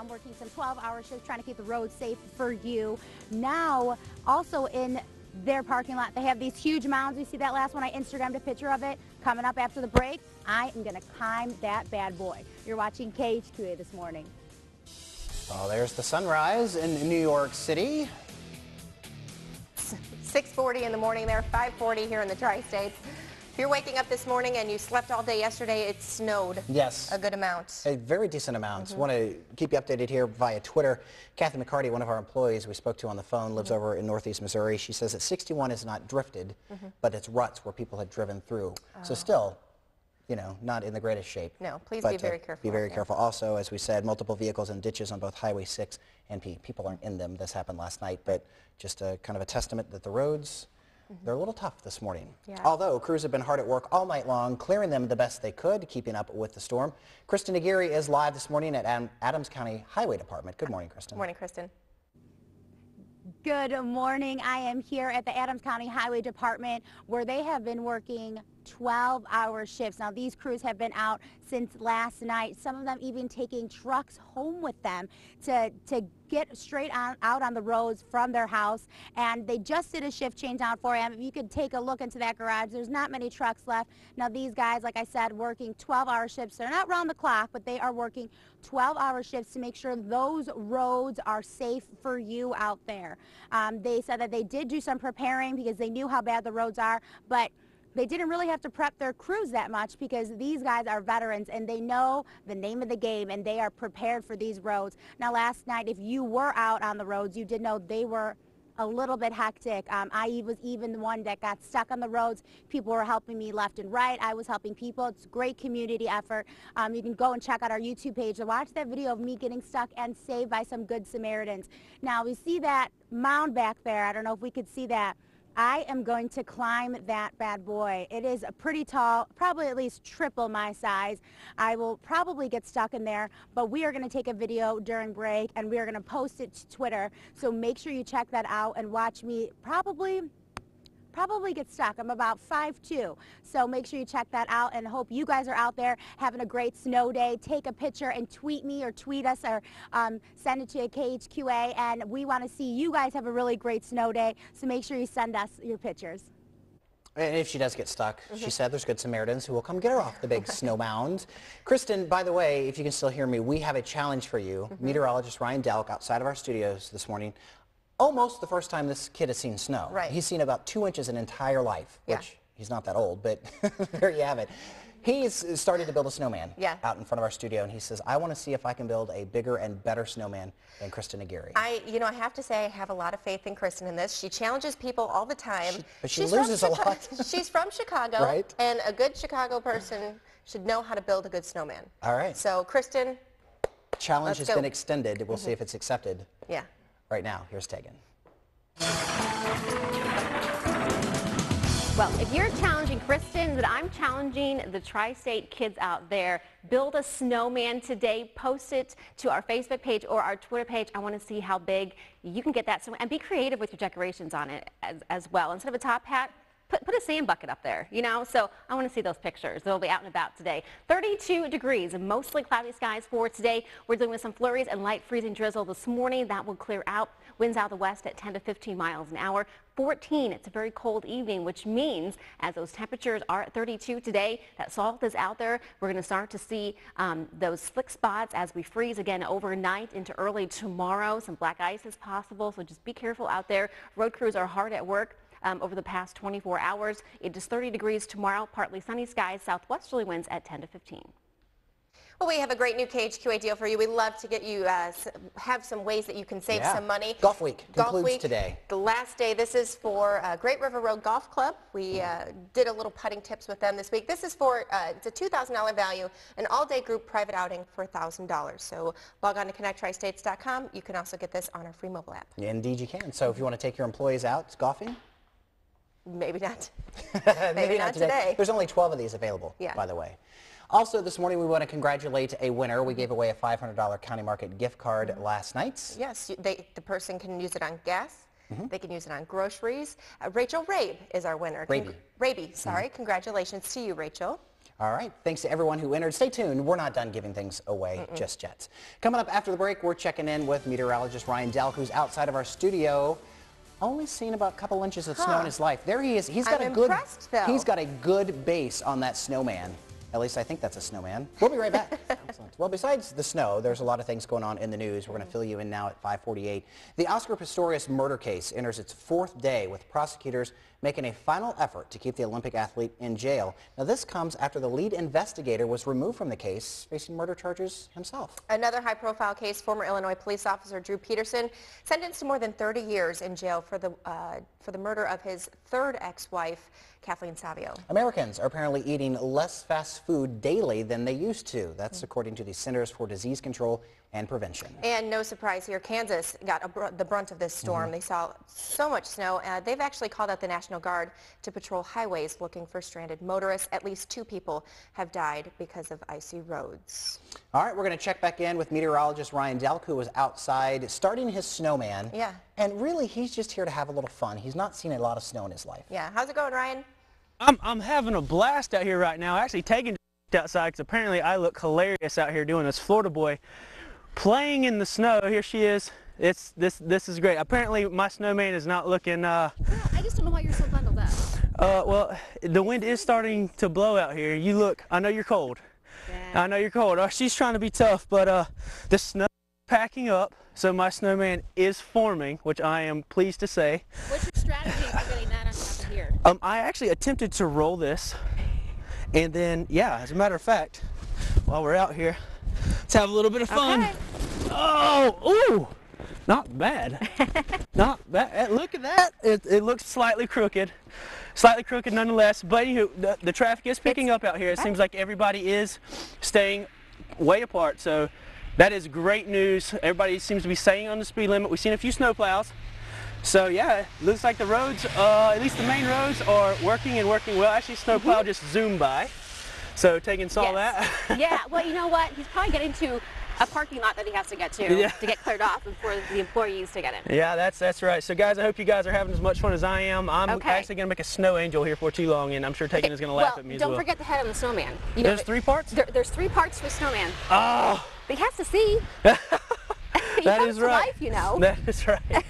[SPEAKER 5] working some 12-hour shifts, trying to keep the road safe for you. Now, also in their parking lot, they have these huge mounds. You see that last one? I Instagrammed a picture of it. Coming up after the break, I am going to climb that bad boy. You're watching KHQA this morning.
[SPEAKER 2] Well, there's the sunrise in New York City.
[SPEAKER 3] 6:40 in the morning there, 5:40 here in the tri-states. If you're waking up this morning and you slept all day yesterday, it snowed.
[SPEAKER 2] Yes.
[SPEAKER 3] A good amount.
[SPEAKER 2] A very decent amount. Want to keep you updated here via Twitter. Kathy McCarty, one of our employees we spoke to on the phone, lives over in northeast Missouri. She says that 61 is not drifted, but it's ruts where people had driven through. So still, you know, not in the greatest shape.
[SPEAKER 3] No, please
[SPEAKER 2] but,
[SPEAKER 3] be very careful.
[SPEAKER 2] Be very careful. Also, as we said, multiple vehicles and ditches on both Highway 6 and P. People aren't in them. This happened last night, but just a kind of a testament that the roads, they're a little tough this morning.
[SPEAKER 3] Yeah.
[SPEAKER 2] Although crews have been hard at work all night long, clearing them the best they could, keeping up with the storm. Kristen Aguirre is live this morning at Adams County Highway Department. Good morning, Kristen.
[SPEAKER 3] Good morning, Kristen.
[SPEAKER 5] Good morning. I am here at the Adams County Highway Department where they have been working 12-hour shifts. Now, these crews have been out since last night, some of them even taking trucks home with them to get straight out on the roads from their house. And they just did a shift change out 4 a.m. If you could take a look into that garage, there's not many trucks left. Now, these guys, like I said, working 12-hour shifts. They're not round the clock, but they are working 12-hour shifts to make sure those roads are safe for you out there. They said that they did do some preparing because they knew how bad the roads are, but they didn't really have to prep their crews that much because these guys are veterans and they know the name of the game and they are prepared for these roads. Now, last night, if you were out on the roads, you did know they were a little bit hectic. I was even the one that got stuck on the roads. People were helping me left and right. I was helping people. It's a great community effort. You can go and check out our YouTube page to watch that video of me getting stuck and saved by some good Samaritans. Now, we see that mound back there. I don't know if we could see that. I am going to climb that bad boy. It is pretty tall, probably at least triple my size. I will probably get stuck in there, but we are going to take a video during break and we are going to post it to Twitter. So make sure you check that out and watch me probably get stuck. I'm about 5'2", so make sure you check that out and hope you guys are out there having a great snow day. Take a picture and tweet me or tweet us or send it to KHQA, and we want to see you guys have a really great snow day, so make sure you send us your pictures.
[SPEAKER 2] And if she does get stuck, she said there's good Samaritans who will come get her off the big snow mound. Kristen, by the way, if you can still hear me, we have a challenge for you. Meteorologist Ryan Delk outside of our studios this morning. Almost the first time this kid has seen snow.
[SPEAKER 3] Right.
[SPEAKER 2] He's seen about 2 inches in entire life, which he's not that old, but there you have it. He's started to build a snowman out in front of our studio, and he says, I want to see if I can build a bigger and better snowman than Kristen Aguirre.
[SPEAKER 3] I have to say I have a lot of faith in Kristen in this. She challenges people all the time.
[SPEAKER 2] But she loses a lot.
[SPEAKER 3] She's from Chicago,
[SPEAKER 2] right?
[SPEAKER 3] And a good Chicago person should know how to build a good snowman. All right. So, Kristen,
[SPEAKER 2] challenge has been extended. We'll see if it's accepted.
[SPEAKER 3] Yeah.
[SPEAKER 2] Right now, here's Tegan.
[SPEAKER 4] Well, if you're challenging Kristen, then I'm challenging the tri-state kids out there. Build a snowman today. Post it to our Facebook page or our Twitter page. I want to see how big you can get that snowman. And be creative with your decorations on it as well. Instead of a top hat, put a sand bucket up there, you know? So I want to see those pictures. They'll be out and about today. 32 degrees and mostly cloudy skies for today. We're dealing with some flurries and light freezing drizzle this morning. That will clear out. Winds out the west at 10 to 15 miles an hour. 14, it's a very cold evening, which means as those temperatures are at 32 today, that salt is out there. We're going to start to see those slick spots as we freeze again overnight into early tomorrow. Some black ice is possible, so just be careful out there. Road crews are hard at work. Over the past 24 hours. It is 30 degrees tomorrow, partly sunny skies, southwesterly winds at 10 to 15.
[SPEAKER 3] Well, we have a great new KHQA deal for you. We love to get you have some ways that you can save some money.
[SPEAKER 2] Golf Week concludes today.
[SPEAKER 3] The last day. This is for Great River Road Golf Club. We did a little putting tips with them this week. This is for it's a $2,000 value, an all-day group private outing for $1,000. So log on to connecttristates.com. You can also get this on our free mobile app.
[SPEAKER 2] Indeed, you can. So if you want to take your employees out golfing.
[SPEAKER 3] Maybe not.
[SPEAKER 2] Maybe not today. There's only 12 of these available, by the way. Also, this morning we want to congratulate a winner. We gave away a $500 County Market gift card last night.
[SPEAKER 3] Yes, the person can use it on gas. They can use it on groceries. Rachel Rabe is our winner. Rabe, sorry. Congratulations to you, Rachel.
[SPEAKER 2] All right. Thanks to everyone who entered. Stay tuned. We're not done giving things away just yet. Coming up after the break, we're checking in with meteorologist Ryan Delk, who's outside of our studio. Only seen about a couple inches of snow in his life. There he is. He's got a good base on that snowman. At least I think that's a snowman. We'll be right back. Excellent. Well, besides the snow, there's a lot of things going on in the news. We're going to fill you in now at 5:48. The Oscar Pistorius murder case enters its 4th day with prosecutors making a final effort to keep the Olympic athlete in jail. Now, this comes after the lead investigator was removed from the case, facing murder charges himself.
[SPEAKER 3] Another high-profile case, former Illinois police officer Drew Peterson sentenced to more than 30 years in jail for the murder of his 3rd ex-wife, Kathleen Savio.
[SPEAKER 2] Americans are apparently eating less fast food daily than they used to. That's according to the Centers for Disease Control and Prevention.
[SPEAKER 3] And no surprise here, Kansas got the brunt of this storm. They saw so much snow. They've actually called out the National Guard to patrol highways looking for stranded motorists. At least 2 people have died because of icy roads.
[SPEAKER 2] All right, we're going to check back in with meteorologist Ryan Delk, who was outside starting his snowman.
[SPEAKER 3] Yeah.
[SPEAKER 2] And really, he's just here to have a little fun. He's not seen a lot of snow in his life.
[SPEAKER 3] Yeah. How's it going, Ryan?
[SPEAKER 6] I'm having a blast out here right now. Actually taking outside because apparently I look hilarious out here doing this Florida boy playing in the snow. Here she is. This is great. Apparently my snowman is not looking
[SPEAKER 9] I just don't know why you're so bundled up.
[SPEAKER 6] well, the wind is starting to blow out here. You look, I know you're cold.
[SPEAKER 9] Yeah.
[SPEAKER 6] I know you're cold. She's trying to be tough, but the snow is packing up, so my snowman is forming, which I am pleased to say.
[SPEAKER 9] What's your strategy for getting that on top of here?
[SPEAKER 6] I actually attempted to roll this, and then, yeah, as a matter of fact, while we're out here, let's have a little bit of fun.
[SPEAKER 9] Okay.
[SPEAKER 6] Oh, ooh, not bad. Not bad. Look at that. It looks slightly crooked nonetheless, but anywho, the traffic is picking up out here. It seems like everybody is staying way apart, so that is great news. Everybody seems to be staying on the speed limit. We've seen a few snowplows. So yeah, it looks like the roads, at least the main roads, are working and working well. Actually, snowplow just zoomed by, so Tegan saw that.
[SPEAKER 4] Yeah, well, you know what? He's probably getting to a parking lot that he has to get to get cleared off before the employees to get in.
[SPEAKER 6] Yeah, that's right. So guys, I hope you guys are having as much fun as I am. I'm actually going to make a snow angel here for too long, and I'm sure Tegan is going to laugh at me as well.
[SPEAKER 4] Don't forget the head of the snowman. You
[SPEAKER 6] There's 3 parts?
[SPEAKER 4] There's 3 parts to a snowman.
[SPEAKER 6] Oh!
[SPEAKER 4] But he has to see.
[SPEAKER 6] That is right.
[SPEAKER 4] Life, you know.
[SPEAKER 6] That is right.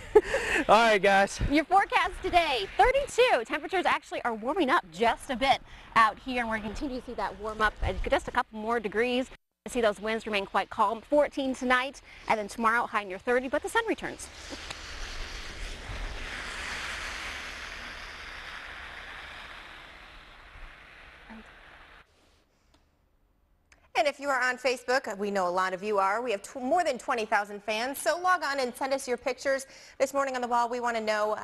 [SPEAKER 6] All right, guys.
[SPEAKER 4] Your forecast today, 32. Temperatures actually are warming up just a bit out here, and we're going to continue to see that warm up just a couple more degrees. See those winds remain quite calm. 14 tonight, and then tomorrow high near 30, but the sun returns.
[SPEAKER 3] And if you are on Facebook, we know a lot of you are. We have more than 20,000 fans, so log on and send us your pictures. This morning on the wall, we want to know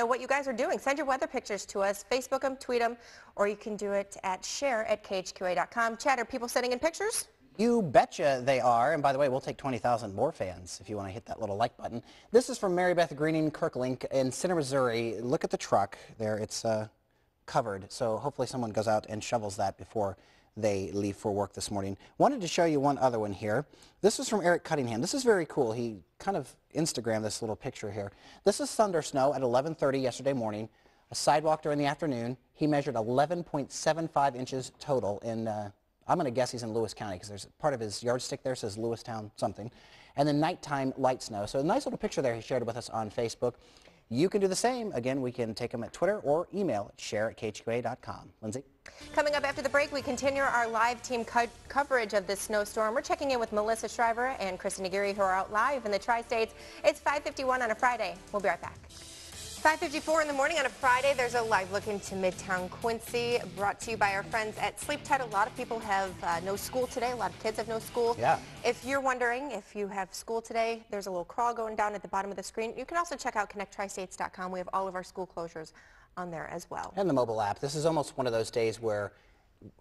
[SPEAKER 3] what you guys are doing. Send your weather pictures to us. Facebook them, tweet them, or you can do it at share@khqa.com. Chad, are people sending in pictures?
[SPEAKER 2] You betcha they are. And by the way, we'll take 20,000 more fans if you want to hit that little like button. This is from Mary Beth Greening Kirklink in Center, Missouri. Look at the truck there. It's covered, so hopefully someone goes out and shovels that before they leave for work this morning. Wanted to show you one other one here. This is from Eric Cunningham. This is very cool. He kind of Instagrammed this little picture here. This is thunder snow at 11:30 yesterday morning. A sidewalk during the afternoon. He measured 11.75 inches total in, I'm going to guess he's in Lewis County because there's part of his yardstick there says Lewistown something. And then nighttime light snow. So a nice little picture there he shared with us on Facebook. You can do the same. Again, we can take them at Twitter or email at share@khqa.com. Lindsay?
[SPEAKER 3] Coming up after the break, we continue our live team coverage of this snowstorm. We're checking in with Melissa Shriver and Kristen Aguirre, who are out live in the Tri-States. It's 5:51 on a Friday. We'll be right back. 5:54 in the morning on a Friday. There's a live look into Midtown Quincy, brought to you by our friends at Sleep Tight. A lot of people have no school today. A lot of kids have no school.
[SPEAKER 2] Yeah.
[SPEAKER 3] If you're wondering if you have school today, there's a little crawl going down at the bottom of the screen. You can also check out connecttristates.com. We have all of our school closures on there as well.
[SPEAKER 2] And the mobile app. This is almost one of those days where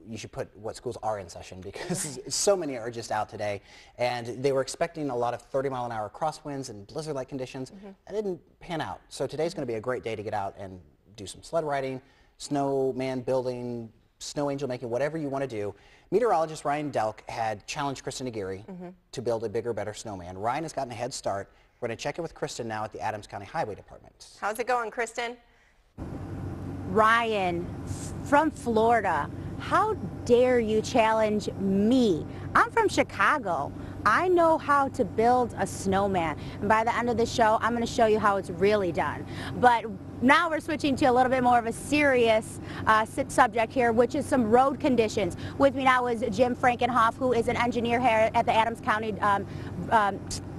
[SPEAKER 2] you should put what schools are in session because so many are just out today. And they were expecting a lot of 30-mile-an-hour crosswinds and blizzard-like conditions. That didn't pan out. So today's going to be a great day to get out and do some sled riding, snowman building, snow angel making, whatever you want to do. Meteorologist Ryan Delk had challenged Kristen Aguirre to build a bigger, better snowman. Ryan has gotten a head start. We're going to check in with Kristen now at the Adams County Highway Department.
[SPEAKER 3] How's it going, Kristen?
[SPEAKER 5] Ryan, from Florida, how dare you challenge me? I'm from Chicago. I know how to build a snowman. And by the end of the show, I'm going to show you how it's really done. But Now we're switching to a little bit more of a serious subject here, which is some road conditions. With me now is Jim Frankenhoff, who is an engineer here at the Adams County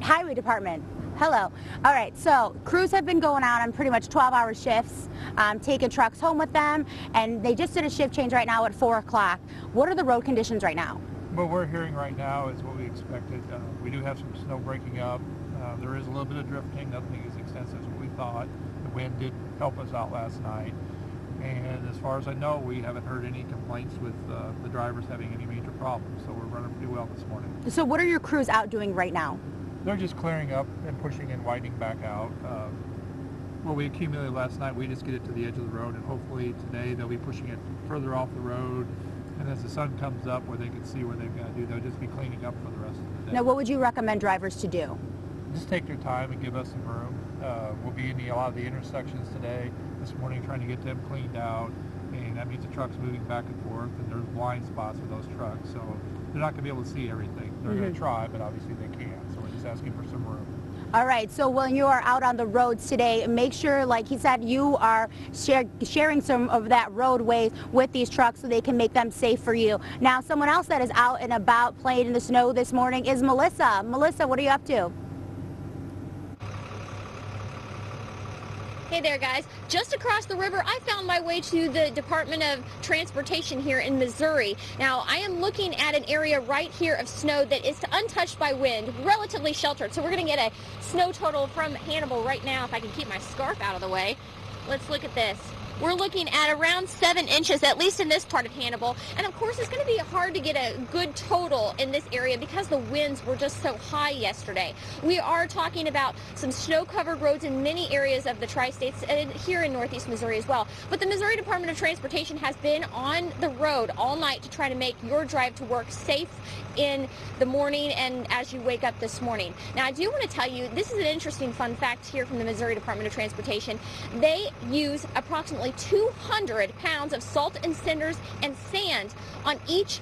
[SPEAKER 5] Highway Department. Hello. All right, so crews have been going out on pretty much 12-hour shifts, taking trucks home with them, and they just did a shift change right now at 4 o'clock. What are the road conditions right now?
[SPEAKER 7] What we're hearing right now is what we expected. We do have some snow breaking up. There is a little bit of drifting, nothing as extensive as we thought. The wind did help us out last night. And as far as I know, we haven't heard any complaints with the drivers having any major problems. So we're running pretty well this morning.
[SPEAKER 5] So what are your crews out doing right now?
[SPEAKER 7] They're just clearing up and pushing and widening back out. What we accumulated last night, we just get it to the edge of the road, and hopefully today they'll be pushing it further off the road. And as the sun comes up where they can see what they've got to do, they'll just be cleaning up for the rest of the day.
[SPEAKER 5] Now, what would you recommend drivers to do?
[SPEAKER 7] Just take their time and give us some room. We'll be in a lot of the intersections today, this morning, trying to get them cleaned out. And that means the trucks moving back and forth, and there's blind spots with those trucks. So they're not going to be able to see everything. They're going to try, but obviously they can't. So we're just asking for some room.
[SPEAKER 5] All right, so when you are out on the roads today, make sure, like he said, you are sharing some of that roadway with these trucks so they can make them safe for you. Now, someone else that is out and about playing in the snow this morning is Melissa. Melissa, what are you up to?
[SPEAKER 9] Hey there, guys. Just across the river, I found my way to the Department of Transportation here in Missouri. Now, I am looking at an area right here of snow that is untouched by wind, relatively sheltered. So we're going to get a snow total from Hannibal right now, if I can keep my scarf out of the way. Let's look at this. We're looking at around 7 inches, at least in this part of Hannibal. And of course, it's going to be hard to get a good total in this area because the winds were just so high yesterday. We are talking about some snow-covered roads in many areas of the tri-states and here in northeast Missouri as well. But the Missouri Department of Transportation has been on the road all night to try to make your drive to work safe in the morning and as you wake up this morning. Now, I do want to tell you, this is an interesting fun fact here from the Missouri Department of Transportation. They use approximately 200 pounds of salt and cinders and sand on each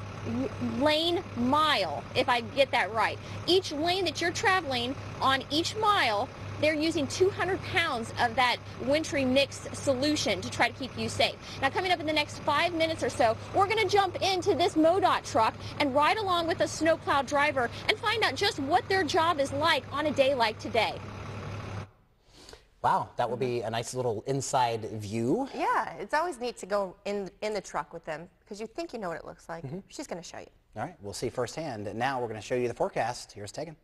[SPEAKER 9] lane mile, if I get that right. Each lane that you're traveling on each mile, they're using 200 pounds of that wintry mixed solution to try to keep you safe. Now, coming up in the next 5 minutes or so, we're going to jump into this MoDOT truck and ride along with a snowplow driver and find out just what their job is like on a day like today.
[SPEAKER 2] Wow, that will be a nice little inside view.
[SPEAKER 3] Yeah, it's always neat to go in the truck with them because you think you know what it looks like. She's going to show you.
[SPEAKER 2] All right, we'll see firsthand. And now we're going to show you the forecast. Here's Tegan.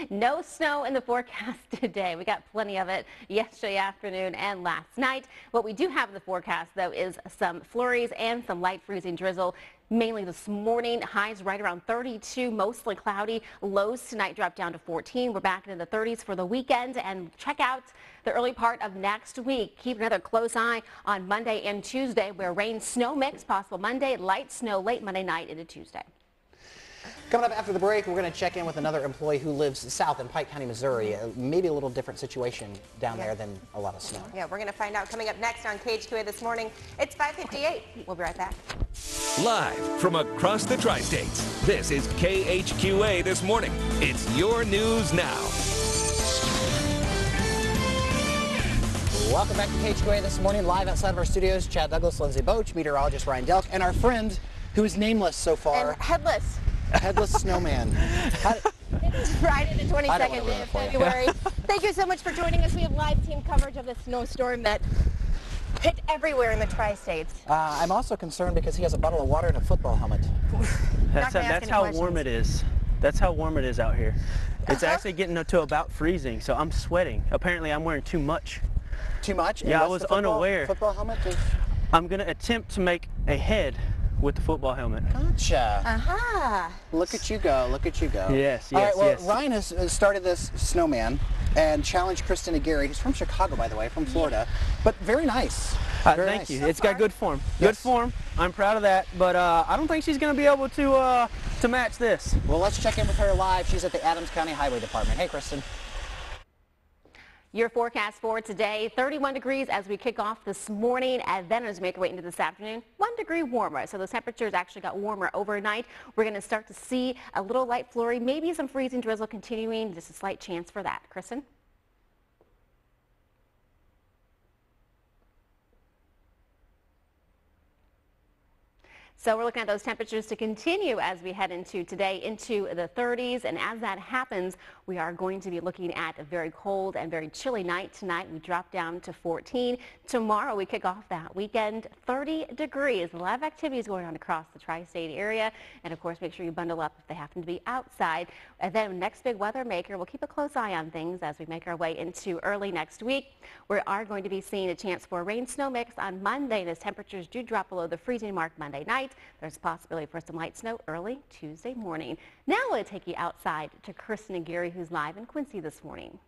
[SPEAKER 4] No snow in the forecast today. We got plenty of it yesterday afternoon and last night. What we do have in the forecast, though, is some flurries and some light freezing drizzle. Mainly this morning, highs right around 32, mostly cloudy. Lows tonight drop down to 14. We're back into the 30s for the weekend, and check out the early part of next week. Keep another close eye on Monday and Tuesday, where rain snow mix possible Monday, light snow late Monday night into Tuesday.
[SPEAKER 2] Coming up after the break, we're going to check in with another employee who lives south in Pike County, Missouri. Maybe a little different situation down there than a lot of snow.
[SPEAKER 3] Yeah, we're going to find out coming up next on KHQA This Morning. It's 5:58. We'll be right back.
[SPEAKER 1] Live from across the tri-states, this is KHQA This Morning. It's your news now.
[SPEAKER 2] Welcome back to KHQA This Morning, live outside of our studios. Chad Douglas, Lindsay Boach, meteorologist Ryan Delk, and our friend who is nameless so far.
[SPEAKER 3] And headless.
[SPEAKER 2] Headless snowman.
[SPEAKER 3] It's Friday the 22nd day of February. Thank you so much for joining us. We have live team coverage of the snowstorm that hit everywhere in the tri-states.
[SPEAKER 2] I'm also concerned because he has a bottle of water and a football helmet.
[SPEAKER 6] That's how warm it is. That's how warm it is out here. It's actually getting up to about freezing, so I'm sweating. Apparently, I'm wearing too much.
[SPEAKER 2] Too much?
[SPEAKER 6] Yeah, I was unaware.
[SPEAKER 2] Football helmet?
[SPEAKER 6] I'm going to attempt to make a head with the football helmet.
[SPEAKER 2] Gotcha.
[SPEAKER 3] Aha.
[SPEAKER 2] Look at you go. Look at you go.
[SPEAKER 6] Yes, yes,
[SPEAKER 2] All right, well,
[SPEAKER 6] yes.
[SPEAKER 2] Ryan has started this snowman and challenged Kristen Aguirre, who's from Chicago, by the way, from Florida, but very nice. Very
[SPEAKER 6] thank
[SPEAKER 2] nice.
[SPEAKER 6] you. It's got good form. Good form. I'm proud of that, but I don't think she's going to be able to match this.
[SPEAKER 2] Well, let's check in with her live. She's at the Adams County Highway Department. Hey, Kristen.
[SPEAKER 4] Your forecast for today, 31 degrees as we kick off this morning, and then as we make our way into this afternoon, 1 degree warmer. So those temperatures actually got warmer overnight. We're going to start to see a little light flurry, maybe some freezing drizzle continuing. Just a slight chance for that. Kristen? So we're looking at those temperatures to continue as we head into today into the 30s. And as that happens, we are going to be looking at a very cold and very chilly night. Tonight we drop down to 14. Tomorrow we kick off that weekend 30 degrees. A lot of activities going on across the tri-state area. And of course, make sure you bundle up if they happen to be outside. And then next big weather maker, we'll keep a close eye on things as we make our way into early next week. We are going to be seeing a chance for a rain-snow mix on Monday. And as temperatures do drop below the freezing mark Monday night, there's a possibility for some light snow early Tuesday morning. Now we'll take you outside to Kristen and Gary, who's live in Quincy this morning.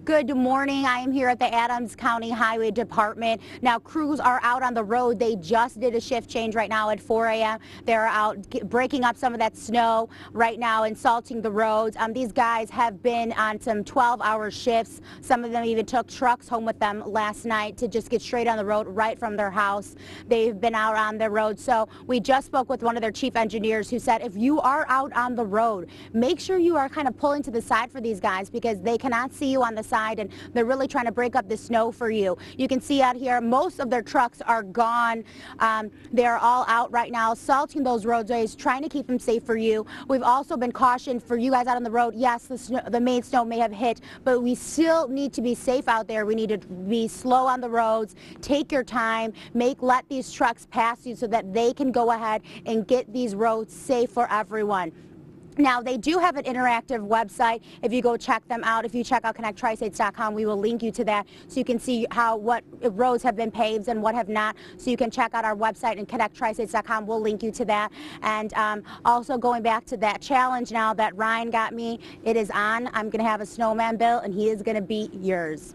[SPEAKER 5] Good morning. I am here at the Adams County Highway Department. Now, crews are out on the road. They just did a shift change right now at 4 a.m. They're out breaking up some of that snow right now and salting the roads. These guys have been on some 12-hour shifts. Some of them even took trucks home with them last night to just get straight on the road right from their house. They've been out on the road. So we just spoke with one of their chief engineers who said if you are out on the road, make sure you are kind of pulling to the side for these guys because they cannot see you on the side. And they're really trying to break up the snow for you. You can see out here, most of their trucks are gone. They're all out right now, salting those roadways, trying to keep them safe for you. We've also been cautioned for you guys out on the road. Yes, the main snow may have hit, but we still need to be safe out there. We need to be slow on the roads. Take your time. Let these trucks pass you so that they can go ahead and get these roads safe for everyone. Now, they do have an interactive website. If you go check them out, if you check out connecttristates.com, we will link you to that so you can see what roads have been paved and what have not. So you can check out our website and connecttristates.com. We'll link you to that. And also going back to that challenge now that Ryan got me, it is on. I'm going to have a snowman built, and he is going to beat yours.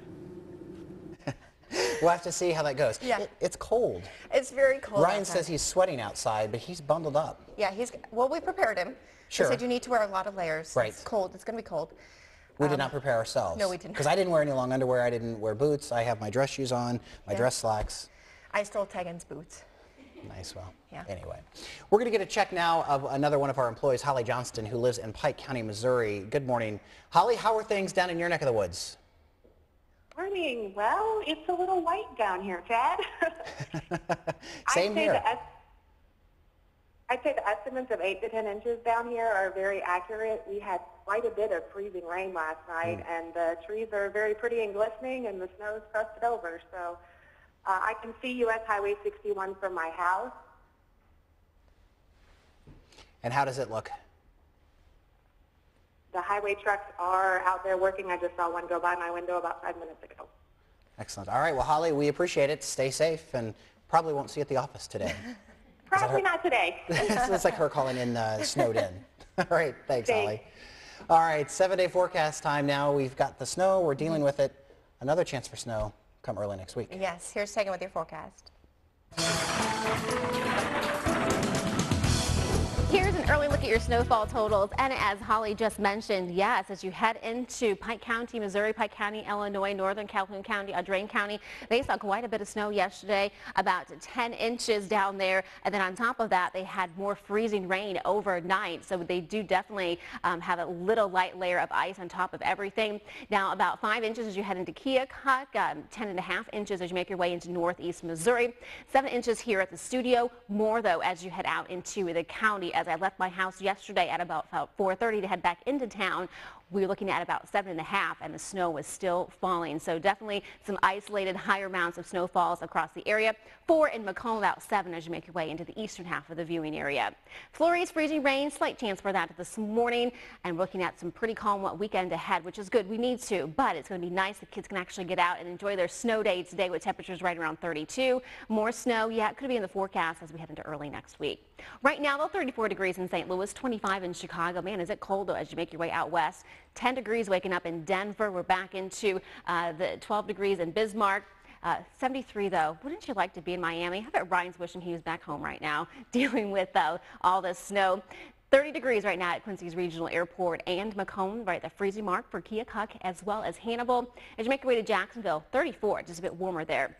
[SPEAKER 2] We'll have to see how that goes.
[SPEAKER 3] Yeah.
[SPEAKER 2] It's cold.
[SPEAKER 3] It's very cold
[SPEAKER 2] Ryan
[SPEAKER 3] outside.
[SPEAKER 2] says he's sweating outside, but he's bundled up.
[SPEAKER 3] Yeah, well, we prepared him.
[SPEAKER 2] Sure.
[SPEAKER 3] He said you need to wear a lot of layers.
[SPEAKER 2] Right.
[SPEAKER 3] It's cold. It's going to be cold.
[SPEAKER 2] We did not prepare ourselves.
[SPEAKER 3] No, we didn't.
[SPEAKER 2] Because I didn't wear any long underwear. I didn't wear boots. I have my dress shoes on, my dress slacks.
[SPEAKER 3] I stole Tegan's boots.
[SPEAKER 2] Nice. Well,
[SPEAKER 3] yeah.
[SPEAKER 2] Anyway. We're going to get a check now of another one of our employees, Holly Johnston, who lives in Pike County, Missouri. Good morning. Holly, how are things down in your neck of the woods?
[SPEAKER 10] Morning. Well, it's a little white down here, Chad.
[SPEAKER 2] Same here.
[SPEAKER 10] I'd say the estimates of 8 to 10 inches down here are very accurate. We had quite a bit of freezing rain last night, and the trees are very pretty and glistening, and the snow's crusted over. So I can see U.S. Highway 61 from my house.
[SPEAKER 2] And how does it look?
[SPEAKER 10] The highway trucks are out there working. I just saw one go by my window about 5 minutes ago.
[SPEAKER 2] Excellent. All right. Well, Holly, we appreciate it. Stay safe, and probably won't see you at the office today.
[SPEAKER 10] Probably not today.
[SPEAKER 2] It's like her calling in snowed in. All right. Thanks, Holly. All right. 7-day forecast time now. We've got the snow. We're dealing with it. Another chance for snow come early next week.
[SPEAKER 3] Yes. Here's Tegan with your forecast.
[SPEAKER 4] Here's an early look at your snowfall totals, and as Holly just mentioned, yes, as you head into Pike County, Missouri, Pike County, Illinois, northern Calhoun County, Drain County, they saw quite a bit of snow yesterday, about 10 inches down there, and then on top of that, they had more freezing rain overnight, so they do definitely have a little light layer of ice on top of everything. Now, about 5 inches as you head into Keokuk, 10.5 inches as you make your way into northeast Missouri, 7 inches here at the studio, more though as you head out into the county. As I left my house yesterday at about 4:30 to head back into town, we were looking at about 7.5, and the snow was still falling. So definitely some isolated higher amounts of snowfalls across the area. 4 in Macomb, about 7 as you make your way into the eastern half of the viewing area. Flurries, freezing rain, slight chance for that this morning, and we're looking at some pretty calm weekend ahead, which is good. We need to, but it's going to be nice if kids can actually get out and enjoy their snow day today with temperatures right around 32. More snow, yeah, it could be in the forecast as we head into early next week. Right now, though, 34 degrees in St. Louis, 25 in Chicago. Man, is it cold, though, as you make your way out west. 10 degrees waking up in Denver. We're back into the 12 degrees in Bismarck. 73, though. Wouldn't you like to be in Miami? I bet Ryan's wishing he was back home right now dealing with all this snow. 30 degrees right now at Quincy's Regional Airport and Macomb, right at the freezing mark for Keokuk as well as Hannibal. As you make your way to Jacksonville, 34, just a bit warmer there.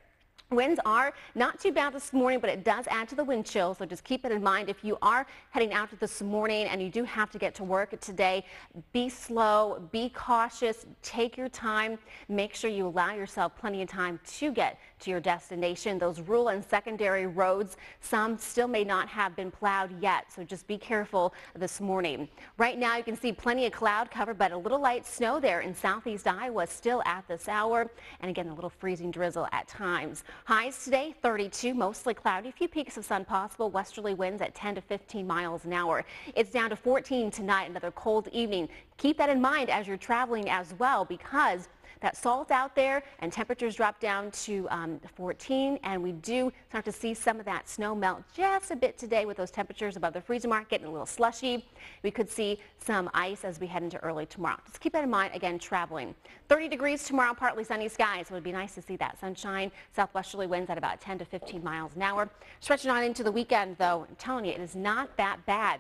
[SPEAKER 4] Winds are not too bad this morning, but it does add to the wind chill, so just keep it in mind if you are heading out this morning and you do have to get to work today. Be slow, be cautious, take your time, make sure you allow yourself plenty of time to get to your destination. Those rural and secondary roads, some still may not have been plowed yet, so just be careful this morning. Right now you can see plenty of cloud cover, but a little light snow there in southeast Iowa still at this hour, and again a little freezing drizzle at times. Highs today 32, mostly cloudy, a few peaks of sun possible, westerly winds at 10 to 15 miles an hour. It's down to 14 tonight, another cold evening. Keep that in mind as you're traveling as well, because that salt out there and temperatures drop down to 14, and we do start to see some of that snow melt just a bit today with those temperatures above the freezing mark, getting a little slushy. We could see some ice as we head into early tomorrow. Just keep that in mind, again, traveling. 30 degrees tomorrow, partly sunny skies. So it would be nice to see that sunshine. Southwesterly winds at about 10 to 15 miles an hour. Stretching on into the weekend, though, I'm telling you, it is not that bad.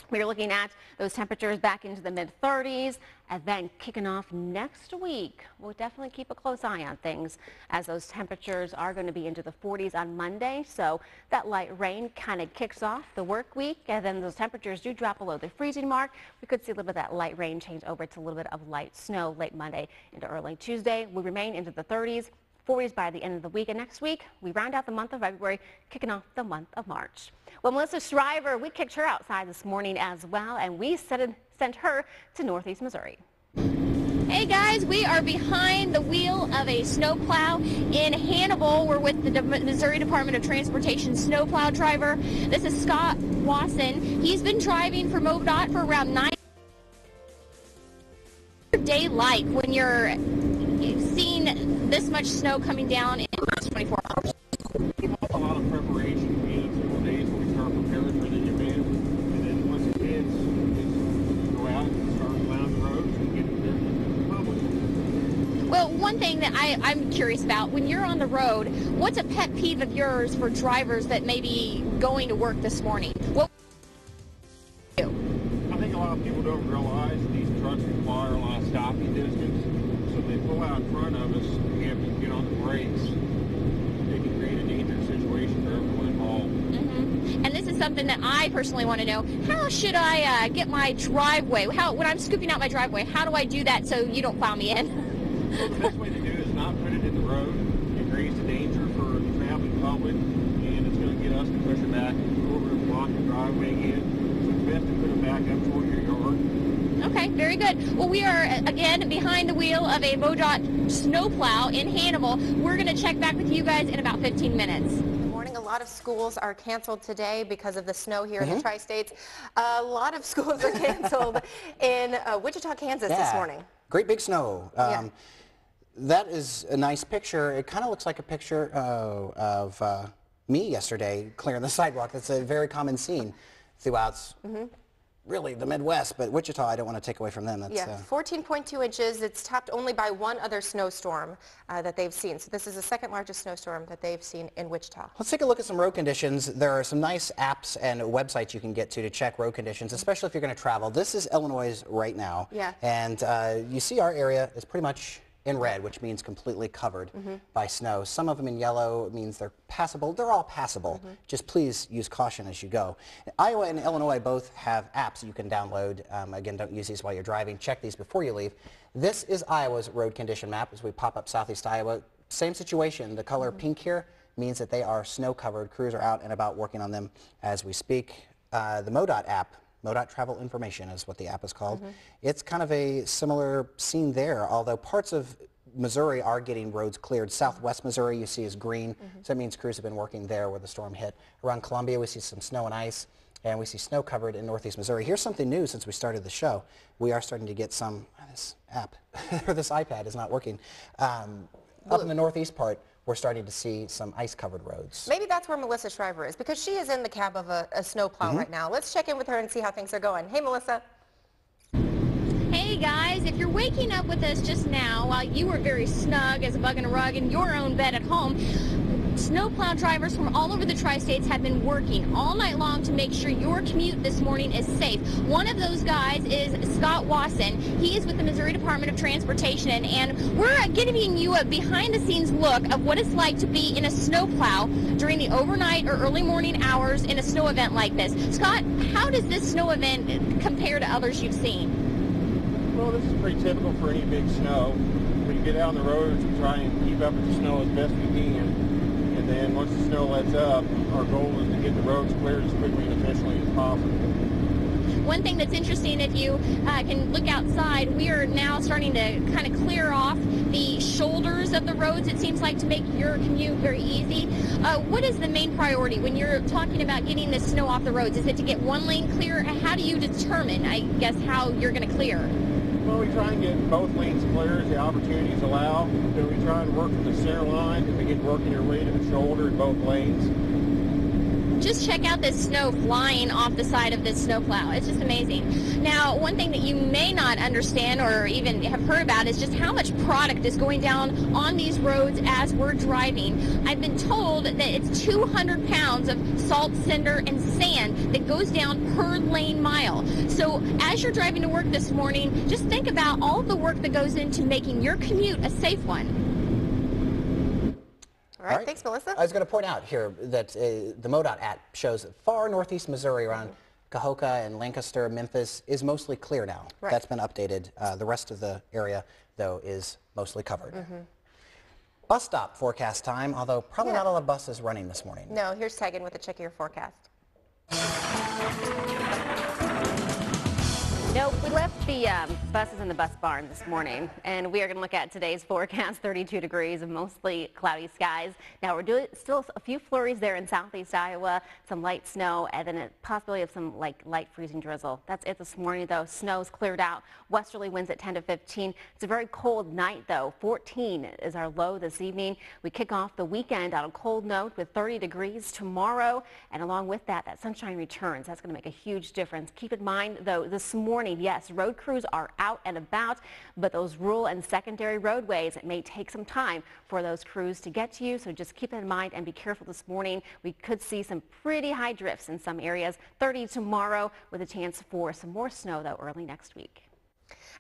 [SPEAKER 4] We're looking at those temperatures back into the mid-30s, and then kicking off next week. We'll definitely keep a close eye on things, as those temperatures are going to be into the 40s on Monday. So that light rain kind of kicks off the work week, and then those temperatures do drop below the freezing mark. We could see a little bit of that light rain change over to a little bit of light snow late Monday into early Tuesday. We remain into the 30s. 40s by the end of the week, and next week we round out the month of February, kicking off the month of March. Well, Melissa Shriver, we kicked her outside this morning as well, and we sent her to Northeast Missouri.
[SPEAKER 9] Hey guys, we are behind the wheel of a snowplow in Hannibal. We're with the Missouri Department of Transportation snowplow driver. This is Scott Wasson. He's been driving for MoDOT for around 9 day like when you're seeing this much snow coming down in 24 hours.
[SPEAKER 11] A lot of preparation. We need several days when we start preparing for the event, and then once it hits, we go out and start plowing the roads and get there to the public.
[SPEAKER 9] Well, one thing that I'm curious about, when you're on the road, what's a pet peeve of yours for drivers that may be going to work this morning? What do you do?
[SPEAKER 11] I think a lot of people don't realize these trucks require a lot of stopping distance. So if they pull out in front of us, we have to get on the brakes. They can create a dangerous situation for everyone involved.
[SPEAKER 9] And this is something that I personally want to know. How should I get my driveway? When I'm scooping out my driveway, how do I do that so you don't plow me in?
[SPEAKER 11] Well, the best way to do it is not put it in the road. It creates a danger for the traveling public, and it's going to get us to push it back over and block the driveway again. So it's best to put it back up toward your yard.
[SPEAKER 9] Okay, very good. Well, we are, again, behind the wheel of a MoDOT snowplow in Hannibal. We're going to check back with you guys in about 15 minutes.
[SPEAKER 3] Good morning. A lot of schools are canceled today because of the snow here in the Tri-States. A lot of schools are canceled in Wichita, Kansas this morning.
[SPEAKER 2] Great big snow. That is a nice picture. It kind of looks like a picture of me yesterday clearing the sidewalk. That's a very common scene throughout really the Midwest, but Wichita, I don't want to take away from them. That's,
[SPEAKER 3] 14.2 inches. It's topped only by one other snowstorm that they've seen. So this is the second largest snowstorm that they've seen in Wichita.
[SPEAKER 2] Let's take a look at some road conditions. There are some nice apps and websites you can get to check road conditions, especially if you're going to travel. This is Illinois right now, and you see our area is pretty much in red, which means completely covered by snow. Some of them in yellow means they're passable. They're all passable. Just please use caution as you go. Iowa and Illinois both have apps you can download. Again, don't use these while you're driving. Check these before you leave. This is Iowa's road condition map as we pop up southeast Iowa. Same situation. The color pink here means that they are snow covered. Crews are out and about working on them as we speak. The MoDOT app, MoDOT Travel Information is what the app is called. It's kind of a similar scene there, although parts of Missouri are getting roads cleared. Southwest Missouri you see is green, so that means crews have been working there where the storm hit. Around Columbia we see some snow and ice, and we see snow covered in northeast Missouri. Here's something new since we started the show. We are starting to get some, this app, or this iPad is not working. Up in the northeast part, we're starting to see some ice-covered roads.
[SPEAKER 3] Maybe that's where Melissa Shriver is, because she is in the cab of a snowplow right now. Let's check in with her and see how things are going. Hey, Melissa.
[SPEAKER 9] Hey guys, if you're waking up with us just now while you were very snug as a bug in a rug in your own bed at home, snowplow drivers from all over the Tri-States have been working all night long to make sure your commute this morning is safe. One of those guys is Scott Wasson. He is with the Missouri Department of Transportation, and we're giving you a behind-the-scenes look of what it's like to be in a snowplow during the overnight or early morning hours in a snow event like this. Scott, how does this snow event compare to others you've seen?
[SPEAKER 11] Well, this is pretty typical for any big snow. We we get out on the roads and try and keep up with the snow as best we can. And then once the snow lets up, our goal is to get the roads cleared as quickly and efficiently as possible.
[SPEAKER 9] One thing that's interesting, if you can look outside, we are now starting to kind of clear off the shoulders of the roads, it seems like, to make your commute very easy. What is the main priority when you're talking about getting the snow off the roads? Is it to get one lane clear? How do you determine, I guess, how you're going to clear?
[SPEAKER 11] Well, we try and get both lanes clear as the opportunities allow. Then we try and work from the center line and begin working your way to the shoulder in both lanes.
[SPEAKER 9] Just check out this snow flying off the side of this snowplow. It's just amazing. Now, one thing that you may not understand or even have heard about is just how much product is going down on these roads as we're driving. I've been told that it's 200 pounds of salt, cinder, and sand that goes down per lane mile. So as you're driving to work this morning, just think about all of the work that goes into making your commute a safe one.
[SPEAKER 3] All right, thanks, Melissa.
[SPEAKER 2] I was going to point out here that the MoDOT app shows that far northeast Missouri around Cahokia and Lancaster, Memphis is mostly clear now.
[SPEAKER 3] Right.
[SPEAKER 2] That's been updated. The rest of the area, though, is mostly covered. Bus stop forecast time, although probably not a lot of buses running this morning.
[SPEAKER 3] No, here's Tegan with a check of your forecast.
[SPEAKER 4] No, we left the buses in the bus barn this morning, and we are going to look at today's forecast, 32 degrees and mostly cloudy skies. Now, we're doing still a few flurries there in southeast Iowa, some light snow, and then a possibility of some light freezing drizzle. That's it this morning, though. Snow's cleared out. Westerly winds at 10 to 15. It's a very cold night, though. 14 is our low this evening. We kick off the weekend on a cold note with 30 degrees tomorrow, and along with that, that sunshine returns. That's going to make a huge difference. Keep in mind, though, this morning, yes, road crews are out and about, but those rural and secondary roadways, it may take some time for those crews to get to you, so just keep it in mind and be careful this morning. We could see some pretty high drifts in some areas. 30 tomorrow with a chance for some more snow, though, early next week.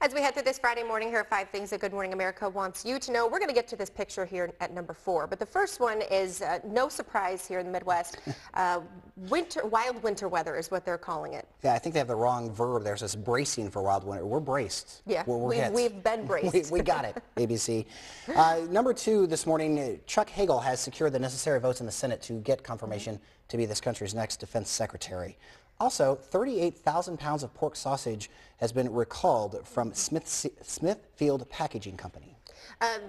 [SPEAKER 3] As we head through this Friday morning, here are 5 things that Good Morning America wants you to know. We're going to get to this picture here at number 4, but the first one is no surprise here in the Midwest. Wild winter weather is what they're calling it.
[SPEAKER 2] Yeah, I think they have the wrong verb there. It says bracing for wild winter. We're braced.
[SPEAKER 3] Yeah,
[SPEAKER 2] we've
[SPEAKER 3] been braced.
[SPEAKER 2] we got it, ABC. Number 2 this morning, Chuck Hagel has secured the necessary votes in the Senate to get confirmation to be this country's next defense secretary. Also, 38,000 pounds of pork sausage has been recalled from Smithfield Packaging Company.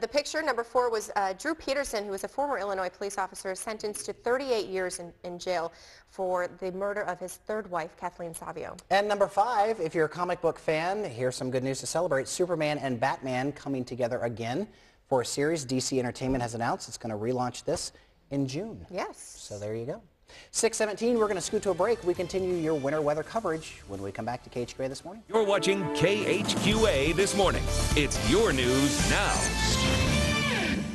[SPEAKER 3] The picture, number 4, was Drew Peterson, who was a former Illinois police officer, sentenced to 38 years in jail for the murder of his 3rd wife, Kathleen Savio.
[SPEAKER 2] And number 5, if you're a comic book fan, here's some good news to celebrate. Superman and Batman coming together again for a series. DC Entertainment has announced it's going to relaunch this in June.
[SPEAKER 3] Yes.
[SPEAKER 2] So there you go. 6:17, we're going to scoot to a break. We continue your winter weather coverage when we come back to KHQA This Morning.
[SPEAKER 1] You're watching KHQA This Morning. It's your news now.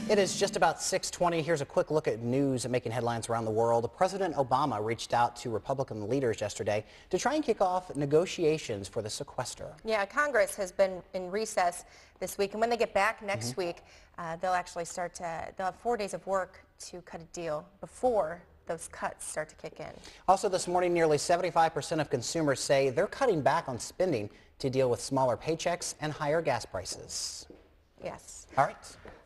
[SPEAKER 2] It is just about 6:20. Here's a quick look at news making headlines around the world. President Obama reached out to Republican leaders yesterday to try and kick off negotiations for the sequester.
[SPEAKER 3] Yeah, Congress has been in recess this week, and when they get back next week, they'll actually they'll have 4 days of work to cut a deal before those cuts start to kick in.
[SPEAKER 2] Also this morning, nearly 75% of consumers say they're cutting back on spending to deal with smaller paychecks and higher gas prices.
[SPEAKER 3] Yes.
[SPEAKER 2] All right.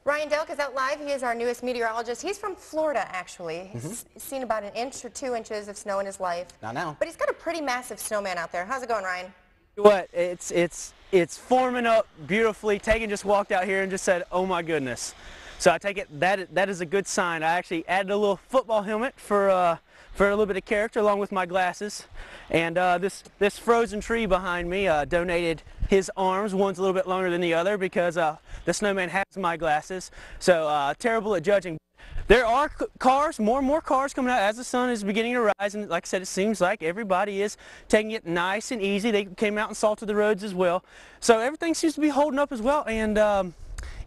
[SPEAKER 3] Ryan Delk is out live. He is our newest meteorologist. He's from Florida, actually. He's seen about 1 inch or 2 inches of snow in his life.
[SPEAKER 2] Not now.
[SPEAKER 3] But he's got a pretty massive snowman out there. How's it going, Ryan?
[SPEAKER 6] What? It's forming up beautifully. Tegan just walked out here and just said, "Oh my goodness." So I take it that is a good sign. I actually added a little football helmet for a little bit of character along with my glasses. And this frozen tree behind me donated his arms. One's a little bit longer than the other because the snowman has my glasses. So terrible at judging. There are cars, more and more cars coming out as the sun is beginning to rise, and like I said, it seems like everybody is taking it nice and easy. They came out and salted the roads as well. So everything seems to be holding up as well, and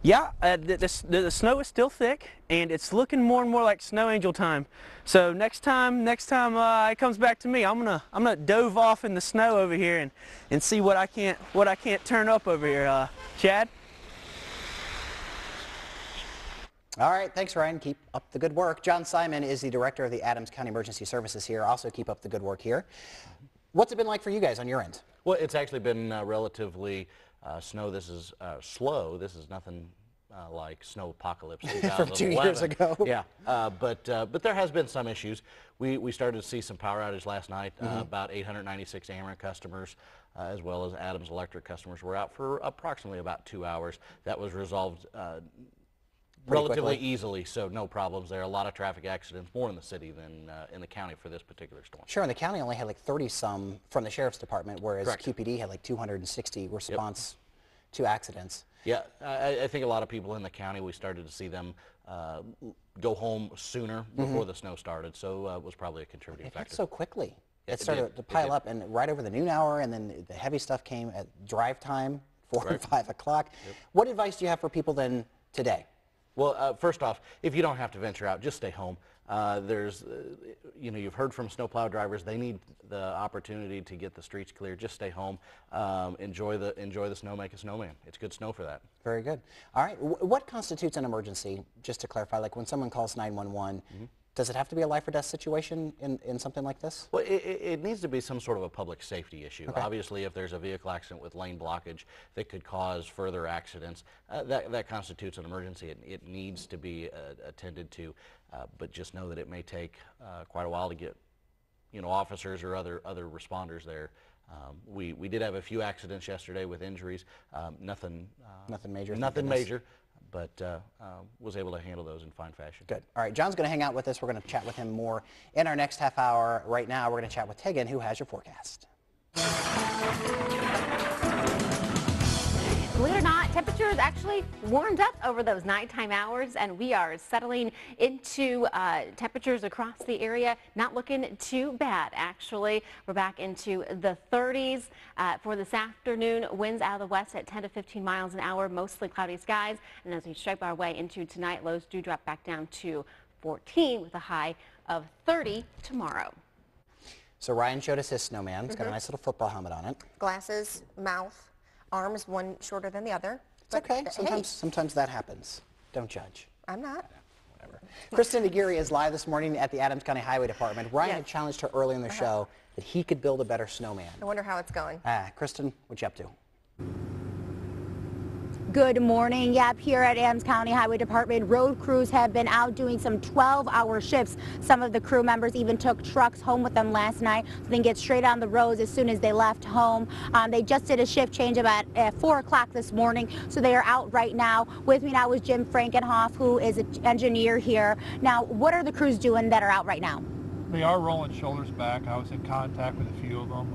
[SPEAKER 6] yeah, the snow is still thick, and it's looking more and more like snow angel time. So next time it comes back to me, I'm gonna dove off in the snow over here and see what I can't turn up over here. Chad.
[SPEAKER 2] All right, thanks, Ryan. Keep up the good work. John Simon is the director of the Adams County Emergency Services here. Also keep up the good work here. What's it been like for you guys on your end?
[SPEAKER 12] Well, it's actually been relatively snow. This is slow. This is nothing like snow apocalypse
[SPEAKER 2] from 2 years ago.
[SPEAKER 12] Yeah, but there has been some issues. We started to see some power outage last night. About 896 Ameren customers, as well as Adams Electric customers, were out for approximately about 2 hours. That was resolved relatively easily, so no problems there. A lot of traffic accidents, more in the city than in the county for this particular storm.
[SPEAKER 2] Sure, and the county only had like 30-some from the Sheriff's Department, whereas
[SPEAKER 12] Correct.
[SPEAKER 2] QPD had like 260 response to accidents.
[SPEAKER 12] Yeah, I think a lot of people in the county, we started to see them go home sooner before the snow started, so it was probably a contributing
[SPEAKER 2] It
[SPEAKER 12] factor.
[SPEAKER 2] hit so quickly.
[SPEAKER 12] Yeah,
[SPEAKER 2] It started to pile up, and right over the noon hour, and then the heavy stuff came at drive time, 4 and 5 o'clock. What advice do you have for people then today?
[SPEAKER 12] Well, first off, if you don't have to venture out, just stay home. You know, you've heard from snowplow drivers; they need the opportunity to get the streets clear. Just stay home, enjoy the snow, make a snowman. It's good snow for that.
[SPEAKER 2] Very good. All right, what constitutes an emergency? Just to clarify, like when someone calls 911, does it have to be a life or death situation in something like this?
[SPEAKER 12] Well, it needs to be some sort of a public safety issue.
[SPEAKER 2] Okay.
[SPEAKER 12] Obviously, if there's a vehicle accident with lane blockage that could cause further accidents, that constitutes an emergency. It needs to be attended to, but just know that it may take quite a while to get, you know, officers or other responders there. We did have a few accidents yesterday with injuries. Nothing
[SPEAKER 2] major.
[SPEAKER 12] Nothing major. But was able to handle those in fine fashion.
[SPEAKER 2] Good. All right, John's going to hang out with us. We're going to chat with him more in our next half hour. Right now, we're going to chat with Tegan, who has your forecast.
[SPEAKER 4] Believe it or not, temperatures actually warmed up over those nighttime hours, and we are settling into temperatures across the area. Not looking too bad, actually. We're back into the 30s for this afternoon. Winds out of the west at 10 to 15 miles an hour, mostly cloudy skies. And as we stripe our way into tonight, lows do drop back down to 14 with a high of 30 tomorrow.
[SPEAKER 2] So Ryan showed us his snowman. It's got a nice little football helmet on it.
[SPEAKER 3] Glasses, mouth, arms, one shorter than the other.
[SPEAKER 2] It's okay. Sometimes that happens. Don't judge.
[SPEAKER 3] I'm not.
[SPEAKER 2] Whatever. Kristen Aguirre is live this morning at the Adams County Highway Department. Ryan had challenged her early in the show that he could build a better snowman.
[SPEAKER 3] I wonder how it's going.
[SPEAKER 2] Kristen, what you up to?
[SPEAKER 5] Good morning. Yep, here at Adams County Highway Department, road crews have been out doing some 12-hour shifts. Some of the crew members even took trucks home with them last night so they can get straight on the roads as soon as they left home. They just did a shift change about at 4 o'clock this morning, so they are out right now. With me now is Jim Frankenhoff, who is an engineer here. Now, what are the crews doing that are out right now?
[SPEAKER 7] They are rolling shoulders back. I was in contact with a few of them.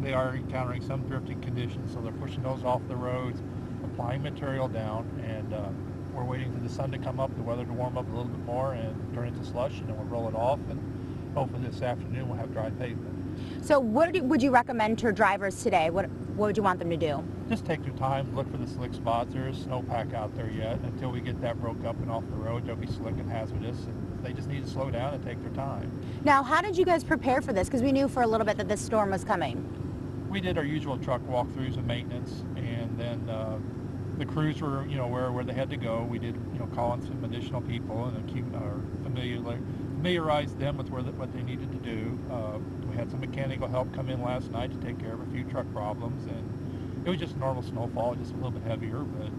[SPEAKER 7] They are encountering some drifting conditions, so they're pushing those off the roads, applying material down, and we're waiting for the sun to come up, the weather to warm up a little bit more and turn into slush, and then we'll roll it off, and hopefully this afternoon we'll have dry pavement.
[SPEAKER 5] So what would you recommend to drivers today? What would you want them to do?
[SPEAKER 7] Just take your time, look for the slick spots. There is snowpack out there yet. Until we get that broke up and off the road, they'll be slick and hazardous, and they just need to slow down and take their time.
[SPEAKER 5] Now, how did you guys prepare for this? Because we knew for a little bit that this storm was coming.
[SPEAKER 7] We did our usual truck walkthroughs and maintenance, and then the crews were, you know, where they had to go. We did, you know, call in some additional people and familiarize them with what they needed to do. We had some mechanical help come in last night to take care of a few truck problems, and it was just normal snowfall, just a little bit heavier, but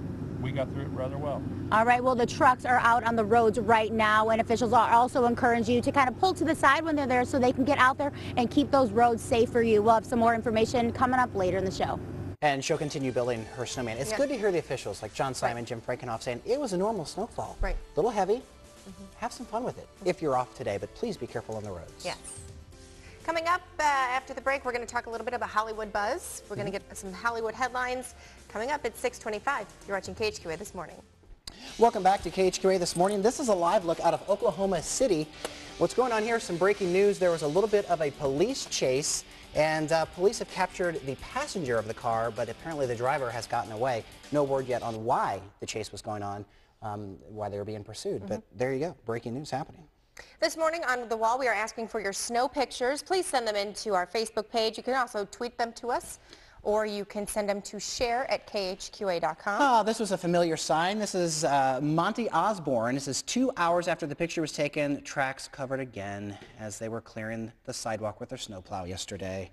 [SPEAKER 7] we got through it rather well.
[SPEAKER 5] All right, well, the trucks are out on the roads right now, and officials are also encouraging you to kind of pull to the side when they're there so they can get out there and keep those roads safe for you. We'll have some more information coming up later in the show.
[SPEAKER 2] And she'll continue building her snowman. It's good to hear the officials like John Simon, Jim Frankenhoff saying it was a normal snowfall.
[SPEAKER 3] Right.
[SPEAKER 2] A little heavy. Have some fun with it if you're off today, but please be careful on the roads.
[SPEAKER 3] Yes. Coming up after the break, we're going to talk a little bit about Hollywood buzz. We're going to get some Hollywood headlines coming up at 6:25. You're watching KHQA This Morning.
[SPEAKER 2] Welcome back to KHQA This Morning. This is a live look out of Oklahoma City. What's going on here? Some breaking news. There was a little bit of a police chase, and police have captured the passenger of the car, but apparently the driver has gotten away. No word yet on why the chase was going on, why they were being pursued. But there you go. Breaking news happening.
[SPEAKER 3] This morning on The Wall, we are asking for your snow pictures. Please send them in to our Facebook page. You can also tweet them to us, or you can send them to share@khqa.com.
[SPEAKER 2] Oh, this was a familiar sign. This is Monty Osborne. This is 2 hours after the picture was taken. Tracks covered again as they were clearing the sidewalk with their snowplow yesterday.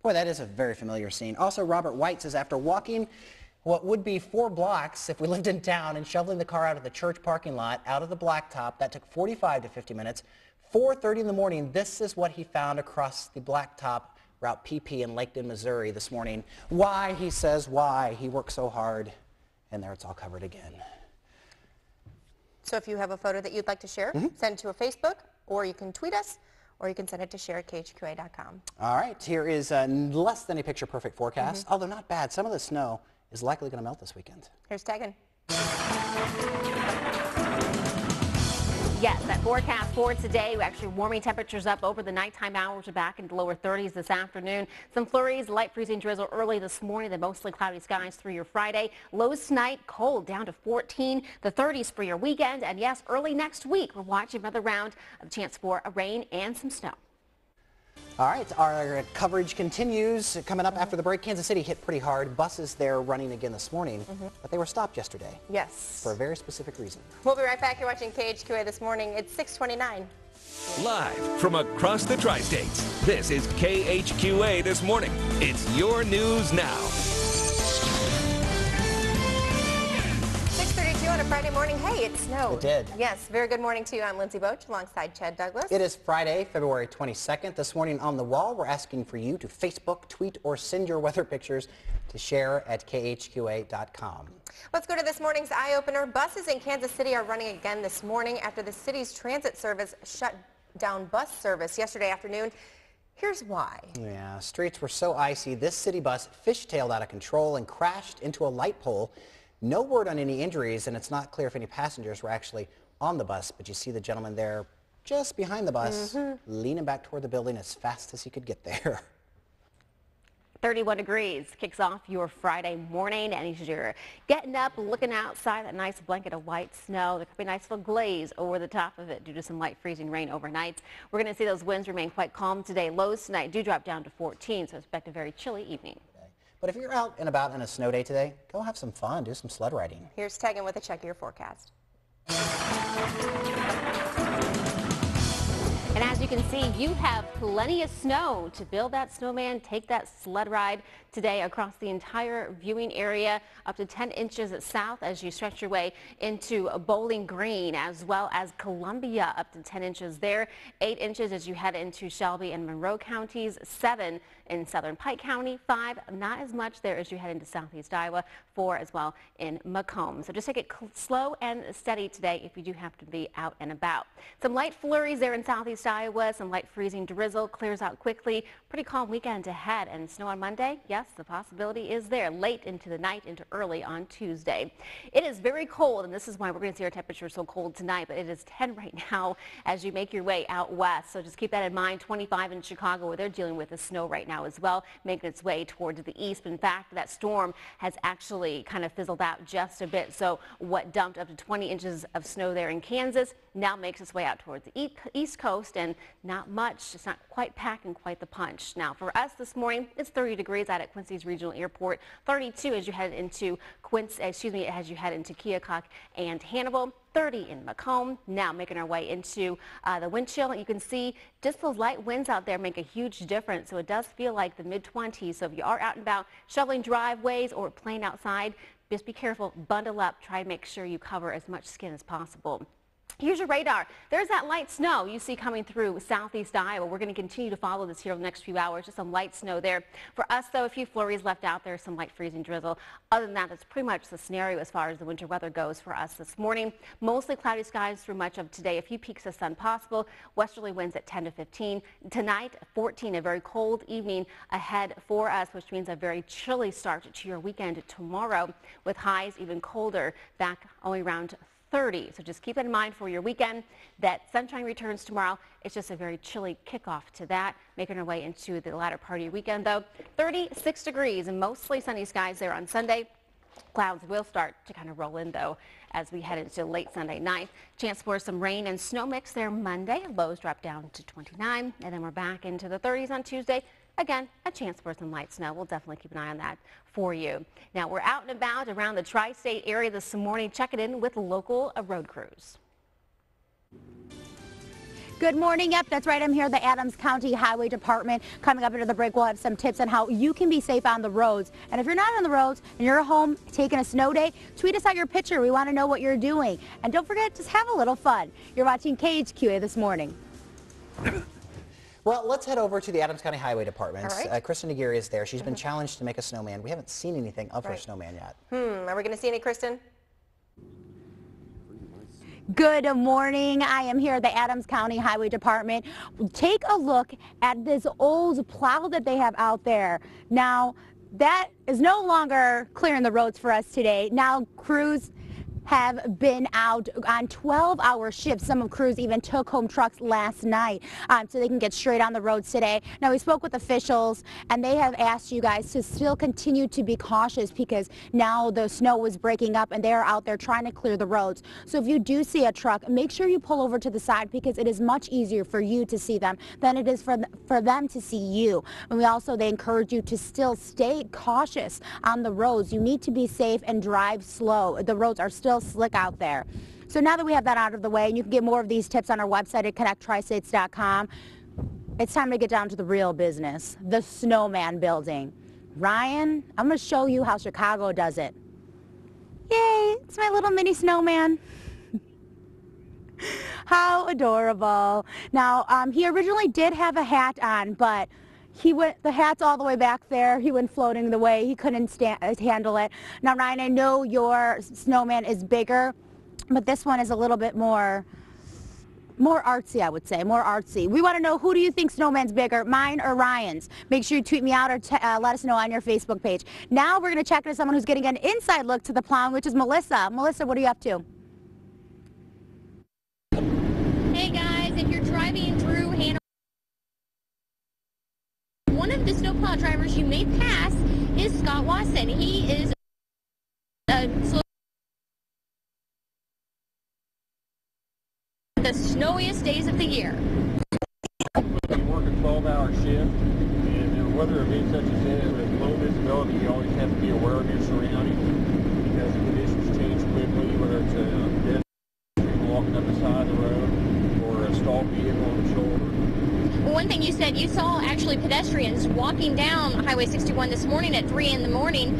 [SPEAKER 2] Boy, that is a very familiar scene. Also, Robert White says after walking what would be 4 blocks if we lived in town, and shoveling the car out of the church parking lot, out of the blacktop. That took 45 to 50 minutes. 4:30 in the morning, this is what he found across the blacktop Route PP in Laketon, Missouri this morning. Why, he says, why? He worked so hard, and there it's all covered again.
[SPEAKER 3] So if you have a photo that you'd like to share, send it to a Facebook, or you can tweet us, or you can send it to share@khqa.com.
[SPEAKER 2] All right, here is less than a picture-perfect forecast, although not bad. Some of the snow is likely going to melt this weekend.
[SPEAKER 3] Here's Tegan.
[SPEAKER 4] Yes, that forecast for today, actually warming temperatures up over the nighttime hours. Are back into the lower 30s this afternoon. Some flurries, light freezing drizzle early this morning, then mostly cloudy skies through your Friday. Lows tonight, cold down to 14, the 30s for your weekend. And yes, early next week, we're watching another round of a chance for a rain and some snow.
[SPEAKER 2] All right, our coverage continues. Coming up after the break, Kansas City hit pretty hard. Buses there running again this morning, but they were stopped yesterday.
[SPEAKER 3] Yes.
[SPEAKER 2] For a very specific reason.
[SPEAKER 3] We'll be right back. You're watching KHQA this morning. It's 6:29.
[SPEAKER 1] Live from across the tri-states, this is KHQA This Morning. It's your news now.
[SPEAKER 3] 6:32 on a Friday morning. Hey, it snowed.
[SPEAKER 2] It did.
[SPEAKER 3] Yes, very good morning to you. I'm Lindsay Boach alongside Chad Douglas.
[SPEAKER 2] It is Friday, February 22nd. This morning on the wall, we're asking for you to Facebook, tweet, or send your weather pictures to share@khqa.com.
[SPEAKER 3] Let's go to this morning's eye-opener. Buses in Kansas City are running again this morning after the city's transit service shut down bus service yesterday afternoon. Here's why.
[SPEAKER 2] Yeah, streets were so icy, this city bus fishtailed out of control and crashed into a light pole. No word on any injuries, and it's not clear if any passengers were actually on the bus, but you see the gentleman there just behind the bus, leaning back toward the building as fast as he could get there.
[SPEAKER 4] 31 degrees kicks off your Friday morning, and as you're getting up, looking outside, that nice blanket of white snow, there could be a nice little glaze over the top of it due to some light freezing rain overnight. We're going to see those winds remain quite calm today. Lows tonight do drop down to 14, so expect a very chilly evening.
[SPEAKER 2] But if you're out and about on a snow day today, go have some fun, do some sled riding.
[SPEAKER 3] Here's Tegan with a check of your forecast.
[SPEAKER 4] And as you can see, you have plenty of snow to build that snowman, take that sled ride today across the entire viewing area, up to 10 inches at south as you stretch your way into Bowling Green, as well as Columbia, up to 10 inches there, 8 inches as you head into Shelby and Monroe counties, 7 in southern Pike County, 5, not as much there as you head into southeast Iowa, 4 as well in Macomb. So just take it slow and steady today if you do have to be out and about. Some light flurries there in southeast Iowa, some light freezing drizzle, clears out quickly. Pretty calm weekend ahead, and snow on Monday. Yes, the possibility is there late into the night into early on Tuesday. It is very cold, and this is why we're going to see our temperature so cold tonight, but it is 10 right now as you make your way out west. So just keep that in mind. 25 in Chicago, where they're dealing with the snow right now as well, making its way towards the east. But in fact, that storm has actually kind of fizzled out just a bit. So what dumped up to 20 inches of snow there in Kansas now makes its way out towards the east coast, and not much. It's not quite packing quite the punch. Now for us this morning, it's 30 degrees out at Quincy's Regional Airport, 32 as you head into as you head into Keokuk and Hannibal, 30 in Macomb. Now making our way into the wind chill. You can see just those light winds out there make a huge difference. So it does feel like the mid-20s. So if you are out and about shoveling driveways or playing outside, just be careful, bundle up, try to make sure you cover as much skin as possible. Here's your radar. There's that light snow you see coming through southeast Iowa. We're going to continue to follow this here over the next few hours. Just some light snow there. For us, though, a few flurries left out there, some light freezing drizzle. Other than that, that's pretty much the scenario as far as the winter weather goes for us this morning. Mostly cloudy skies through much of today. A few peaks of sun possible. Westerly winds at 10 to 15. Tonight, 14, a very cold evening ahead for us, which means a very chilly start to your weekend tomorrow, with highs even colder, back only around 30. So just keep that in mind for your weekend. That sunshine returns tomorrow. It's just a very chilly kickoff to that. Making our way into the latter part of your weekend, though. 36 degrees and mostly sunny skies there on Sunday. Clouds will start to kind of roll in, though, as we head into late Sunday night. Chance for some rain and snow mix there Monday. Lows drop down to 29, and then we're back into the 30s on Tuesday. Again, a chance for some light snow. We'll definitely keep an eye on that for you. Now, we're out and about around the tri-state area this morning, checking in with local road crews.
[SPEAKER 5] Good morning. Yep, that's right. I'm here at the Adams County Highway Department. Coming up into the break, we'll have some tips on how you can be safe on the roads. And if you're not on the roads and you're at home taking a snow day, tweet us out your picture. We want to know what you're doing. And don't forget, just have a little fun. You're watching KHQA this morning.
[SPEAKER 2] Well, let's head over to the Adams County Highway Department.
[SPEAKER 3] All right.
[SPEAKER 2] Kristen Aguirre is there. She's been challenged to make a snowman. We haven't seen anything of her snowman yet.
[SPEAKER 3] Are we going to see any, Kristen?
[SPEAKER 5] Good morning. I am here at the Adams County Highway Department. Take a look at this old plow that they have out there. Now, that is no longer clearing the roads for us today. Now, crews have been out on 12-hour shifts. Some of crews even took home trucks last night so they can get straight on the roads today. Now, we spoke with officials, and they have asked you guys to still continue to be cautious because now the snow is breaking up and they're out there trying to clear the roads. So if you do see a truck, make sure you pull over to the side because it is much easier for you to see them than it is for them to see you. And they encourage you to still stay cautious on the roads. You need to be safe and drive slow. The roads are still slick out there. So now that we have that out of the way, and you can get more of these tips on our website at connecttristates.com, it's time to get down to the real business, the snowman building. Ryan, I'm going to show you how Chicago does it. Yay, it's my little mini snowman. How adorable. Now, he originally did have a hat on, but the hat's all the way back there. He went floating the way. He couldn't handle it. Now, Ryan, I know your snowman is bigger, but this one is a little bit more artsy, I would say, more artsy. We want to know, who do you think snowman's bigger, mine or Ryan's? Make sure you tweet me out or let us know on your Facebook page. Now we're going to check with someone who's getting an inside look to the plowing, which is Melissa. Melissa, what are you up to?
[SPEAKER 9] Hey guys, if you're driving through Hannibal, one of the snowplow drivers you may pass is Scott Watson. He is the snowiest days of the year.
[SPEAKER 11] You work a 12-hour shift, and in a weather event such as this, with low visibility, you always have to be aware of your surroundings because the conditions change quickly, whether it's a pedestrian walking up the side of the road or a stalled vehicle on the shoulder.
[SPEAKER 9] One thing you said, you saw actually pedestrians walking down Highway 61 this morning at 3 in the morning.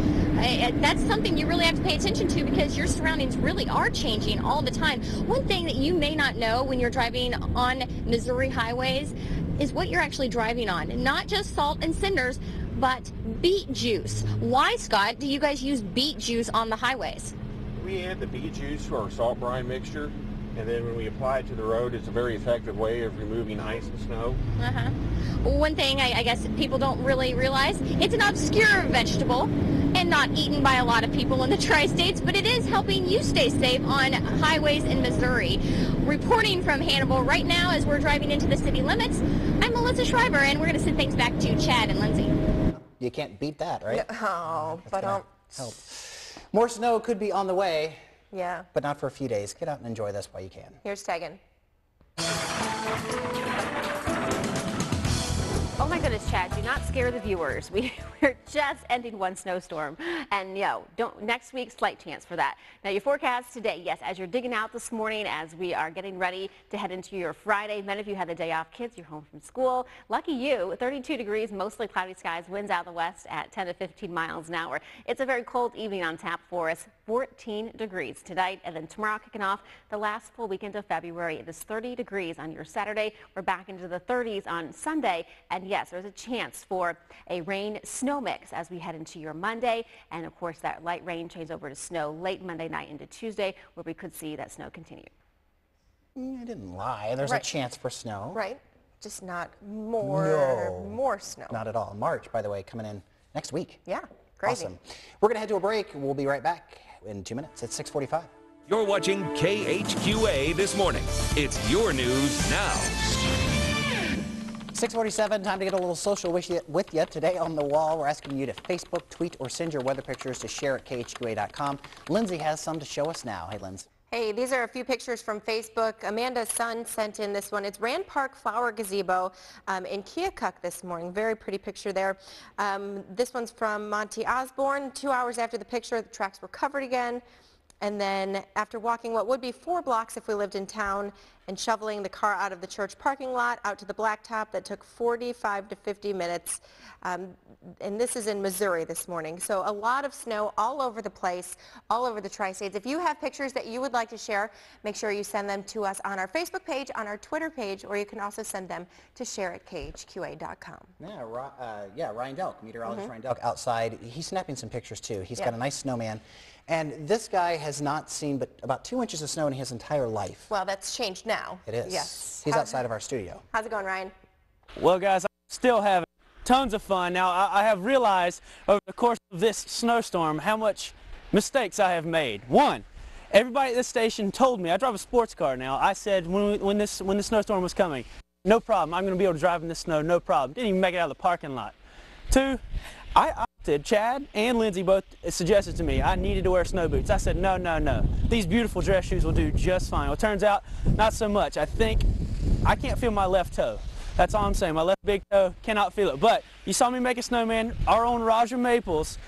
[SPEAKER 9] That's something you really have to pay attention to because your surroundings really are changing all the time. One thing that you may not know when you're driving on Missouri highways is what you're actually driving on. Not just salt and cinders, but beet juice. Why, Scott, do you guys use beet juice on the highways?
[SPEAKER 11] We add the beet juice to our salt brine mixture, and then when we apply it to the road, it's a very effective way of removing ice and snow.
[SPEAKER 9] One thing I guess people don't really realize, it's an obscure vegetable and not eaten by a lot of people in the tri-states, but it is helping you stay safe on highways in Missouri. Reporting from Hannibal right now as we're driving into the city limits, I'm Melissa Schreiber, and we're going to send things back to Chad and Lindsay.
[SPEAKER 2] You can't beat that, right?
[SPEAKER 3] Oh, but
[SPEAKER 2] help. More snow could be on the way.
[SPEAKER 3] Yeah.
[SPEAKER 2] But not for a few days. Get out and enjoy this while you can.
[SPEAKER 3] Here's Tegan.
[SPEAKER 4] Oh my goodness, Chad, do not scare the viewers. We're just ending one snowstorm. And next week, slight chance for that. Now your forecast today, yes, as you're digging out this morning, as we are getting ready to head into your Friday. Many of you had the day off, kids, you're home from school. Lucky you, 32 degrees, mostly cloudy skies, winds out of the west at 10 to 15 miles an hour. It's a very cold evening on tap for us, 14 degrees tonight, and then tomorrow kicking off the last full weekend of February. It is 30 degrees on your Saturday. We're back into the 30s on Sunday, and yes, there's a chance for a rain-snow mix as we head into your Monday. And of course, that light rain changes over to snow late Monday night into Tuesday, where we could see that snow continue.
[SPEAKER 2] I didn't lie. There's a chance for snow.
[SPEAKER 3] Right. Just not more snow.
[SPEAKER 2] Not at all. March, by the way, coming in next week.
[SPEAKER 3] Yeah, crazy.
[SPEAKER 2] Awesome. We're going to head to a break. We'll be right back in 2 minutes. It's 6:45.
[SPEAKER 1] You're watching KHQA This Morning. It's your news now.
[SPEAKER 2] 6:47, time to get a little social with you. Today on the wall, we're asking you to Facebook, tweet, or send your weather pictures to share at KHQA.com. Lindsay has some to show us now. Hey, Lindsay.
[SPEAKER 3] Hey, these are a few pictures from Facebook. Amanda's son sent in this one. It's Rand Park Flower Gazebo in Keokuk this morning. Very pretty picture there. This one's from Monty Osborne. 2 hours after the picture, the tracks were covered again. And then after walking what would be 4 blocks if we lived in town and shoveling the car out of the church parking lot out to the blacktop. That took 45 to 50 minutes. And this is in Missouri this morning. So a lot of snow all over the place, all over the Tri-States. If you have pictures that you would like to share, make sure you send them to us on our Facebook page, on our Twitter page, or you can also send them to share@khqa.com.
[SPEAKER 2] Yeah, Ryan Delk, meteorologist Ryan Delk, outside. He's snapping some pictures too. He's got a nice snowman. And this guy has not seen but about 2 inches of snow in his entire life.
[SPEAKER 3] Well, that's changed now.
[SPEAKER 2] It is.
[SPEAKER 3] Yes.
[SPEAKER 2] He's outside of our studio.
[SPEAKER 3] How's it going, Ryan?
[SPEAKER 6] Well, guys, I'm still having tons of fun. Now, I have realized over the course of this snowstorm how much mistakes I have made. One, everybody at this station told me, I drive a sports car now, I said when the snowstorm was coming, no problem, I'm going to be able to drive in this snow, no problem. Didn't even make it out of the parking lot. Two, I opted, Chad and Lindsay both suggested to me I needed to wear snow boots. I said, no, no, no. These beautiful dress shoes will do just fine. Well, it turns out, not so much. I think I can't feel my left toe. That's all I'm saying. My left big toe, cannot feel it. But you saw me make a snowman. Our own Raja Maples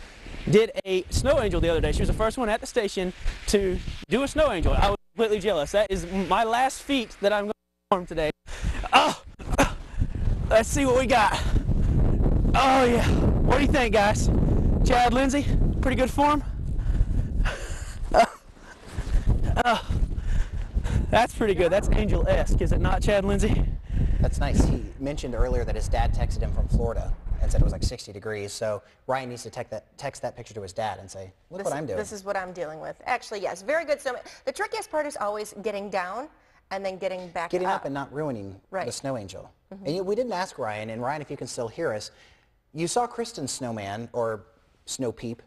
[SPEAKER 6] did a snow angel the other day. She was the first one at the station to do a snow angel. I was completely jealous. That is my last feat that I'm going to perform today. Oh, let's see what we got. Oh, yeah. What do you think, guys? Chad, Lindsay, pretty good form? That's pretty good. That's angel-esque, is it not, Chad, Lindsay?
[SPEAKER 2] That's nice. He mentioned earlier that his dad texted him from Florida and said it was like 60 degrees. So Ryan needs to text that picture to his dad and say, look what I'm doing.
[SPEAKER 3] This is what I'm dealing with. Actually, yes, very good snowman. The trickiest part is always getting down and then getting back up.
[SPEAKER 2] Getting up and not ruining the snow angel. And we didn't ask Ryan, and Ryan, if you can still hear us, you saw Kristen's snowman, or snow peep.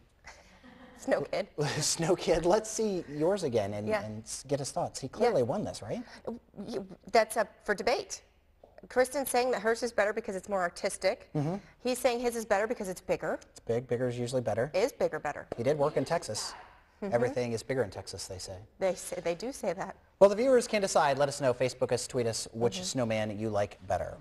[SPEAKER 3] Snow kid.
[SPEAKER 2] Snow kid. Let's see yours again and get his thoughts. He clearly won this, right?
[SPEAKER 3] That's up for debate. Kristen's saying that hers is better because it's more artistic. He's saying his is better because it's bigger.
[SPEAKER 2] It's big. Bigger is usually better.
[SPEAKER 3] Is bigger better?
[SPEAKER 2] He did work in Texas. Everything is bigger in Texas, they say.
[SPEAKER 3] They do say that.
[SPEAKER 2] Well, the viewers can decide. Let us know. Facebook us, tweet us which snowman you like better.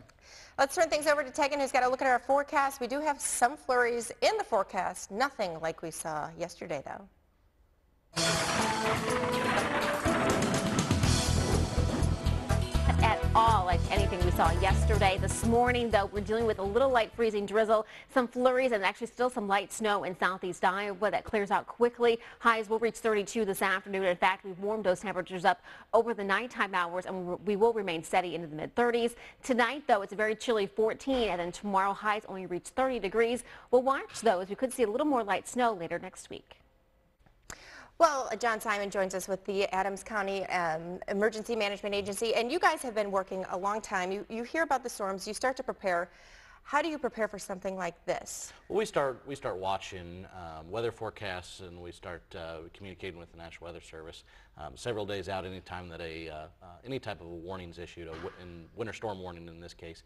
[SPEAKER 3] Let's turn things over to Tegan, who's got a look at our forecast. We do have some flurries in the forecast. Nothing like we saw yesterday, though.
[SPEAKER 4] At all like anything we saw yesterday. This morning, though, we're dealing with a little light freezing drizzle, some flurries, and actually still some light snow in southeast Iowa that clears out quickly. Highs will reach 32 this afternoon. In fact, we've warmed those temperatures up over the nighttime hours, and we will remain steady into the mid-30s. Tonight, though, it's a very chilly 14, and then tomorrow highs only reach 30 degrees. We'll watch, though, as we could see a little more light snow later next week.
[SPEAKER 3] Well, John Simon joins us with the Adams County Emergency Management Agency, and you guys have been working a long time. You hear about the storms, you start to prepare. How do you prepare for something like this?
[SPEAKER 12] Well, we start watching weather forecasts, and we start communicating with the National Weather Service several days out. Anytime that any type of a warning is issued, in winter storm warning in this case,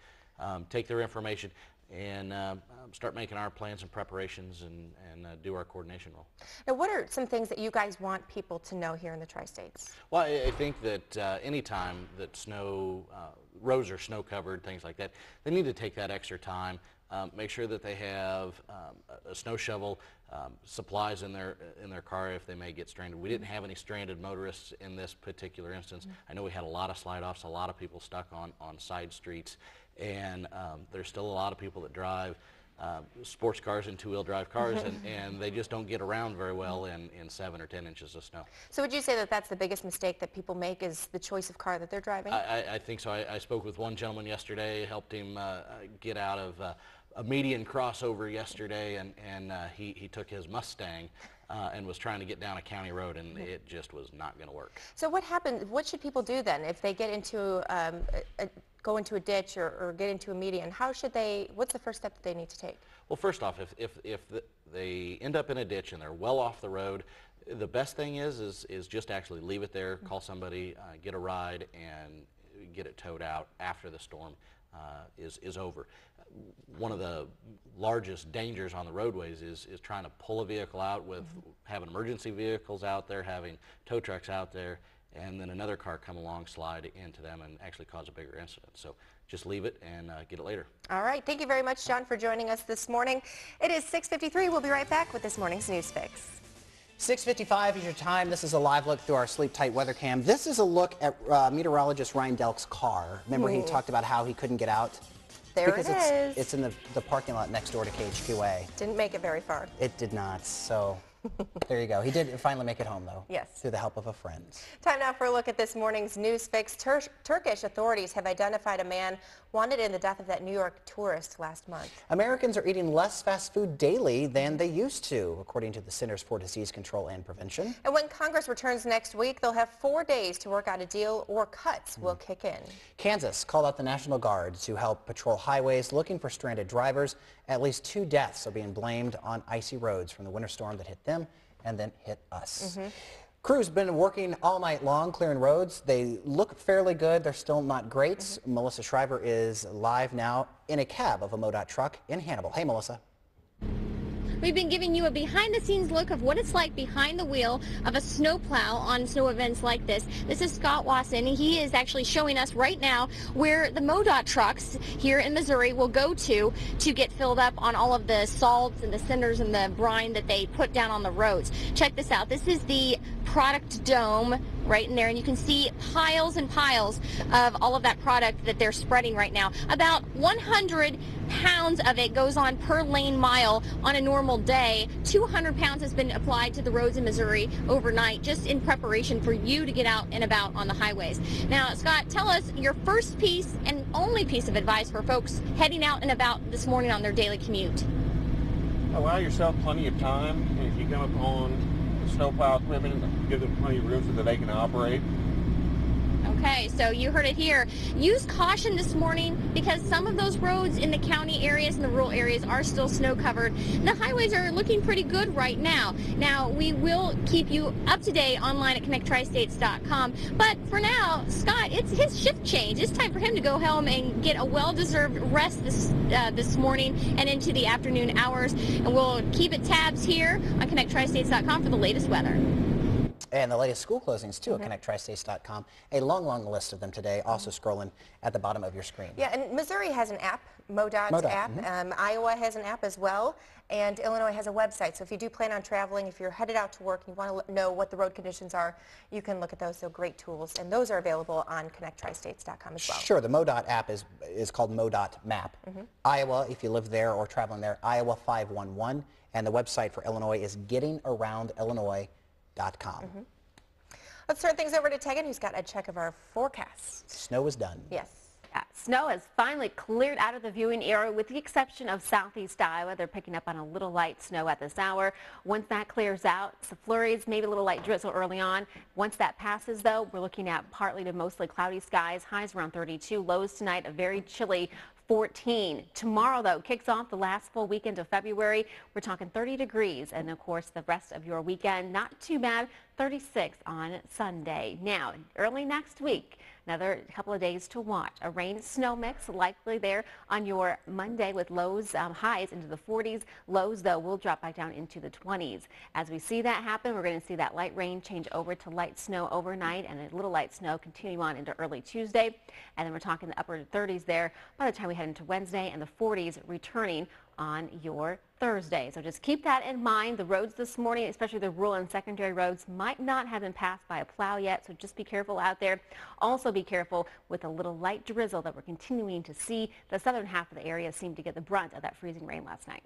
[SPEAKER 12] take their information and start making our plans and preparations and do our coordination role.
[SPEAKER 3] Now, what are some things that you guys want people to know here in the Tri-States?
[SPEAKER 12] Well, I think that any time that roads are snow covered, things like that, they need to take that extra time. Make sure that they have a snow shovel, supplies in their car if they may get stranded. We didn't have any stranded motorists in this particular instance. I know we had a lot of slide-offs, a lot of people stuck on side streets, and there's still a lot of people that drive sports cars and two-wheel drive cars, and they just don't get around very well in 7 or 10 inches of snow.
[SPEAKER 3] So would you say that that's the biggest mistake that people make, is the choice of car that they're driving?
[SPEAKER 12] I think so. I spoke with one gentleman yesterday, helped him get out of a median crossover yesterday, and he took his Mustang and was trying to get down a county road, and it just was not going to work.
[SPEAKER 3] So what happens? What should people do then if they get into go into a ditch or get into a median? How should they? What's the first step that they need to take?
[SPEAKER 12] Well, first off, if they end up in a ditch and they're well off the road, the best thing is just actually leave it there, call somebody, get a ride, and get it towed out after the storm is over. One of the largest dangers on the roadways is trying to pull a vehicle out with having emergency vehicles out there, having tow trucks out there, and then another car come along, slide into them, and actually cause a bigger incident. So just leave it and get it later.
[SPEAKER 3] All right. Thank you very much, John, for joining us this morning. It is 6:53. We'll be right back with this morning's News Fix.
[SPEAKER 2] 6:55 is your time. This is a live look through our sleep tight weather cam. This is a look at meteorologist Ryan Delk's car. Remember he talked about how he couldn't get out?
[SPEAKER 3] There
[SPEAKER 2] because
[SPEAKER 3] it is.
[SPEAKER 2] It's in the parking lot next door to KHQA.
[SPEAKER 3] Didn't make it very far.
[SPEAKER 2] It did not, so there you go. He did finally make it home, though.
[SPEAKER 3] Yes.
[SPEAKER 2] Through the help of a friend.
[SPEAKER 3] Time now for a look at this morning's news fix. Turkish authorities have identified a man wanted in the death of that New York tourist last month.
[SPEAKER 2] Americans are eating less fast food daily than they used to, according to the Centers for Disease Control and Prevention.
[SPEAKER 3] And when Congress returns next week, they'll have 4 days to work out a deal or cuts will kick in.
[SPEAKER 2] Kansas called out the National Guard to help patrol highways looking for stranded drivers. At least 2 deaths are being blamed on icy roads from the winter storm that hit them and then hit us. Crews have been working all night long clearing roads. They look fairly good. They're still not great. Melissa Shriver is live now in a cab of a MoDOT truck in Hannibal. Hey, Melissa.
[SPEAKER 9] We've been giving you a behind-the-scenes look of what it's like behind the wheel of a snowplow on snow events like this. This is Scott Wasson. He is actually showing us right now where the MoDOT trucks here in Missouri will go to get filled up on all of the salts and the cinders and the brine that they put down on the roads. Check this out. This is the product dome right in there, and you can see piles and piles of all of that product that they're spreading right now. About 100 pounds of it goes on per lane mile on a normal day. 200 pounds has been applied to the roads in Missouri overnight just in preparation for you to get out and about on the highways. Now, Scott, tell us your first piece and only piece of advice for folks heading out and about this morning on their daily commute.
[SPEAKER 11] Allow yourself plenty of time. If you come upon snowplow equipment, give them plenty of room so that they can operate.
[SPEAKER 9] Okay, so you heard it here. Use caution this morning because some of those roads in the county areas and the rural areas are still snow covered. The highways are looking pretty good right now. Now, we will keep you up to date online at connecttristates.com. But for now, Scott, it's his shift change. It's time for him to go home and get a well-deserved rest this morning and into the afternoon hours. And we'll keep it tabs here on connecttristates.com for the latest weather.
[SPEAKER 2] And the latest school closings, too, at connecttristates.com. A long, long list of them today, also scrolling at the bottom of your screen.
[SPEAKER 3] Yeah, and Missouri has an app, MoDOT app. Iowa has an app as well, and Illinois has a website. So if you do plan on traveling, if you're headed out to work, you want to know what the road conditions are, you can look at those. They're great tools, and those are available on connecttristates.com as well.
[SPEAKER 2] Sure, the MoDOT app is called MoDOT Map. Iowa, if you live there or traveling there, Iowa 511, and the website for Illinois is gettingaroundillinois.com.
[SPEAKER 3] Let's turn things over to Tegan, who's got a check of our forecast.
[SPEAKER 2] Snow is done.
[SPEAKER 3] Yes.
[SPEAKER 4] Snow has finally cleared out of the viewing area with the exception of southeast Iowa. They're picking up on a little light snow at this hour. Once that clears out, some flurries, maybe a little light drizzle early on. Once that passes, though, we're looking at partly to mostly cloudy skies. Highs around 32. Lows tonight, a very chilly 14. Tomorrow, though, kicks off the last full weekend of February. We're talking 30 degrees, and of course, the rest of your weekend, not too bad, 36 on Sunday. Now, early next week, another couple of days to watch. A rain-snow mix likely there on your Monday with lows, highs into the 40s. Lows, though, will drop back down into the 20s. As we see that happen, we're going to see that light rain change over to light snow overnight and a little light snow continue on into early Tuesday. And then we're talking the upper 30s there by the time we head into Wednesday, and the 40s returning on your Thursday. So just keep that in mind. The roads this morning, especially the rural and secondary roads, might not have been passed by a plow yet, so just be careful out there. Also be careful with a little light drizzle that we're continuing to see. The southern half of the area seemed to get the brunt of that freezing rain last night.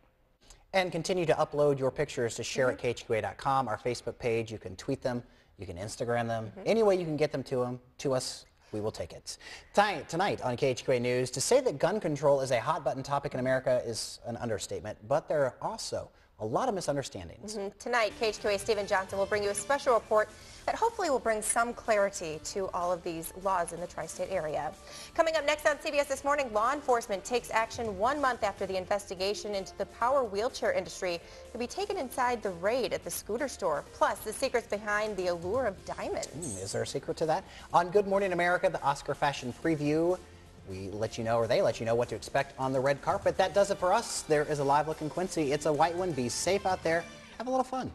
[SPEAKER 2] And continue to upload your pictures to share at KHQA.com, our Facebook page. You can tweet them, you can Instagram them. Any way you can get them to us, we will take it. Tonight on KHQA News, to say that gun control is a hot-button topic in America is an understatement, but there are also a lot of misunderstandings.
[SPEAKER 3] Tonight, KHQA Stephen Johnson will bring you a special report that hopefully will bring some clarity to all of these laws in the tri-state area. Coming up next on CBS This Morning, law enforcement takes action 1 month after the investigation into the power wheelchair industry could be taken inside the raid at the scooter store. Plus, the secrets behind the allure of diamonds.
[SPEAKER 2] Is there a secret to that? On Good Morning America, the Oscar fashion preview, we let you know, or they let you know, what to expect on the red carpet. That does it for us. There is a live look in Quincy. It's a white one. Be safe out there. Have a little fun.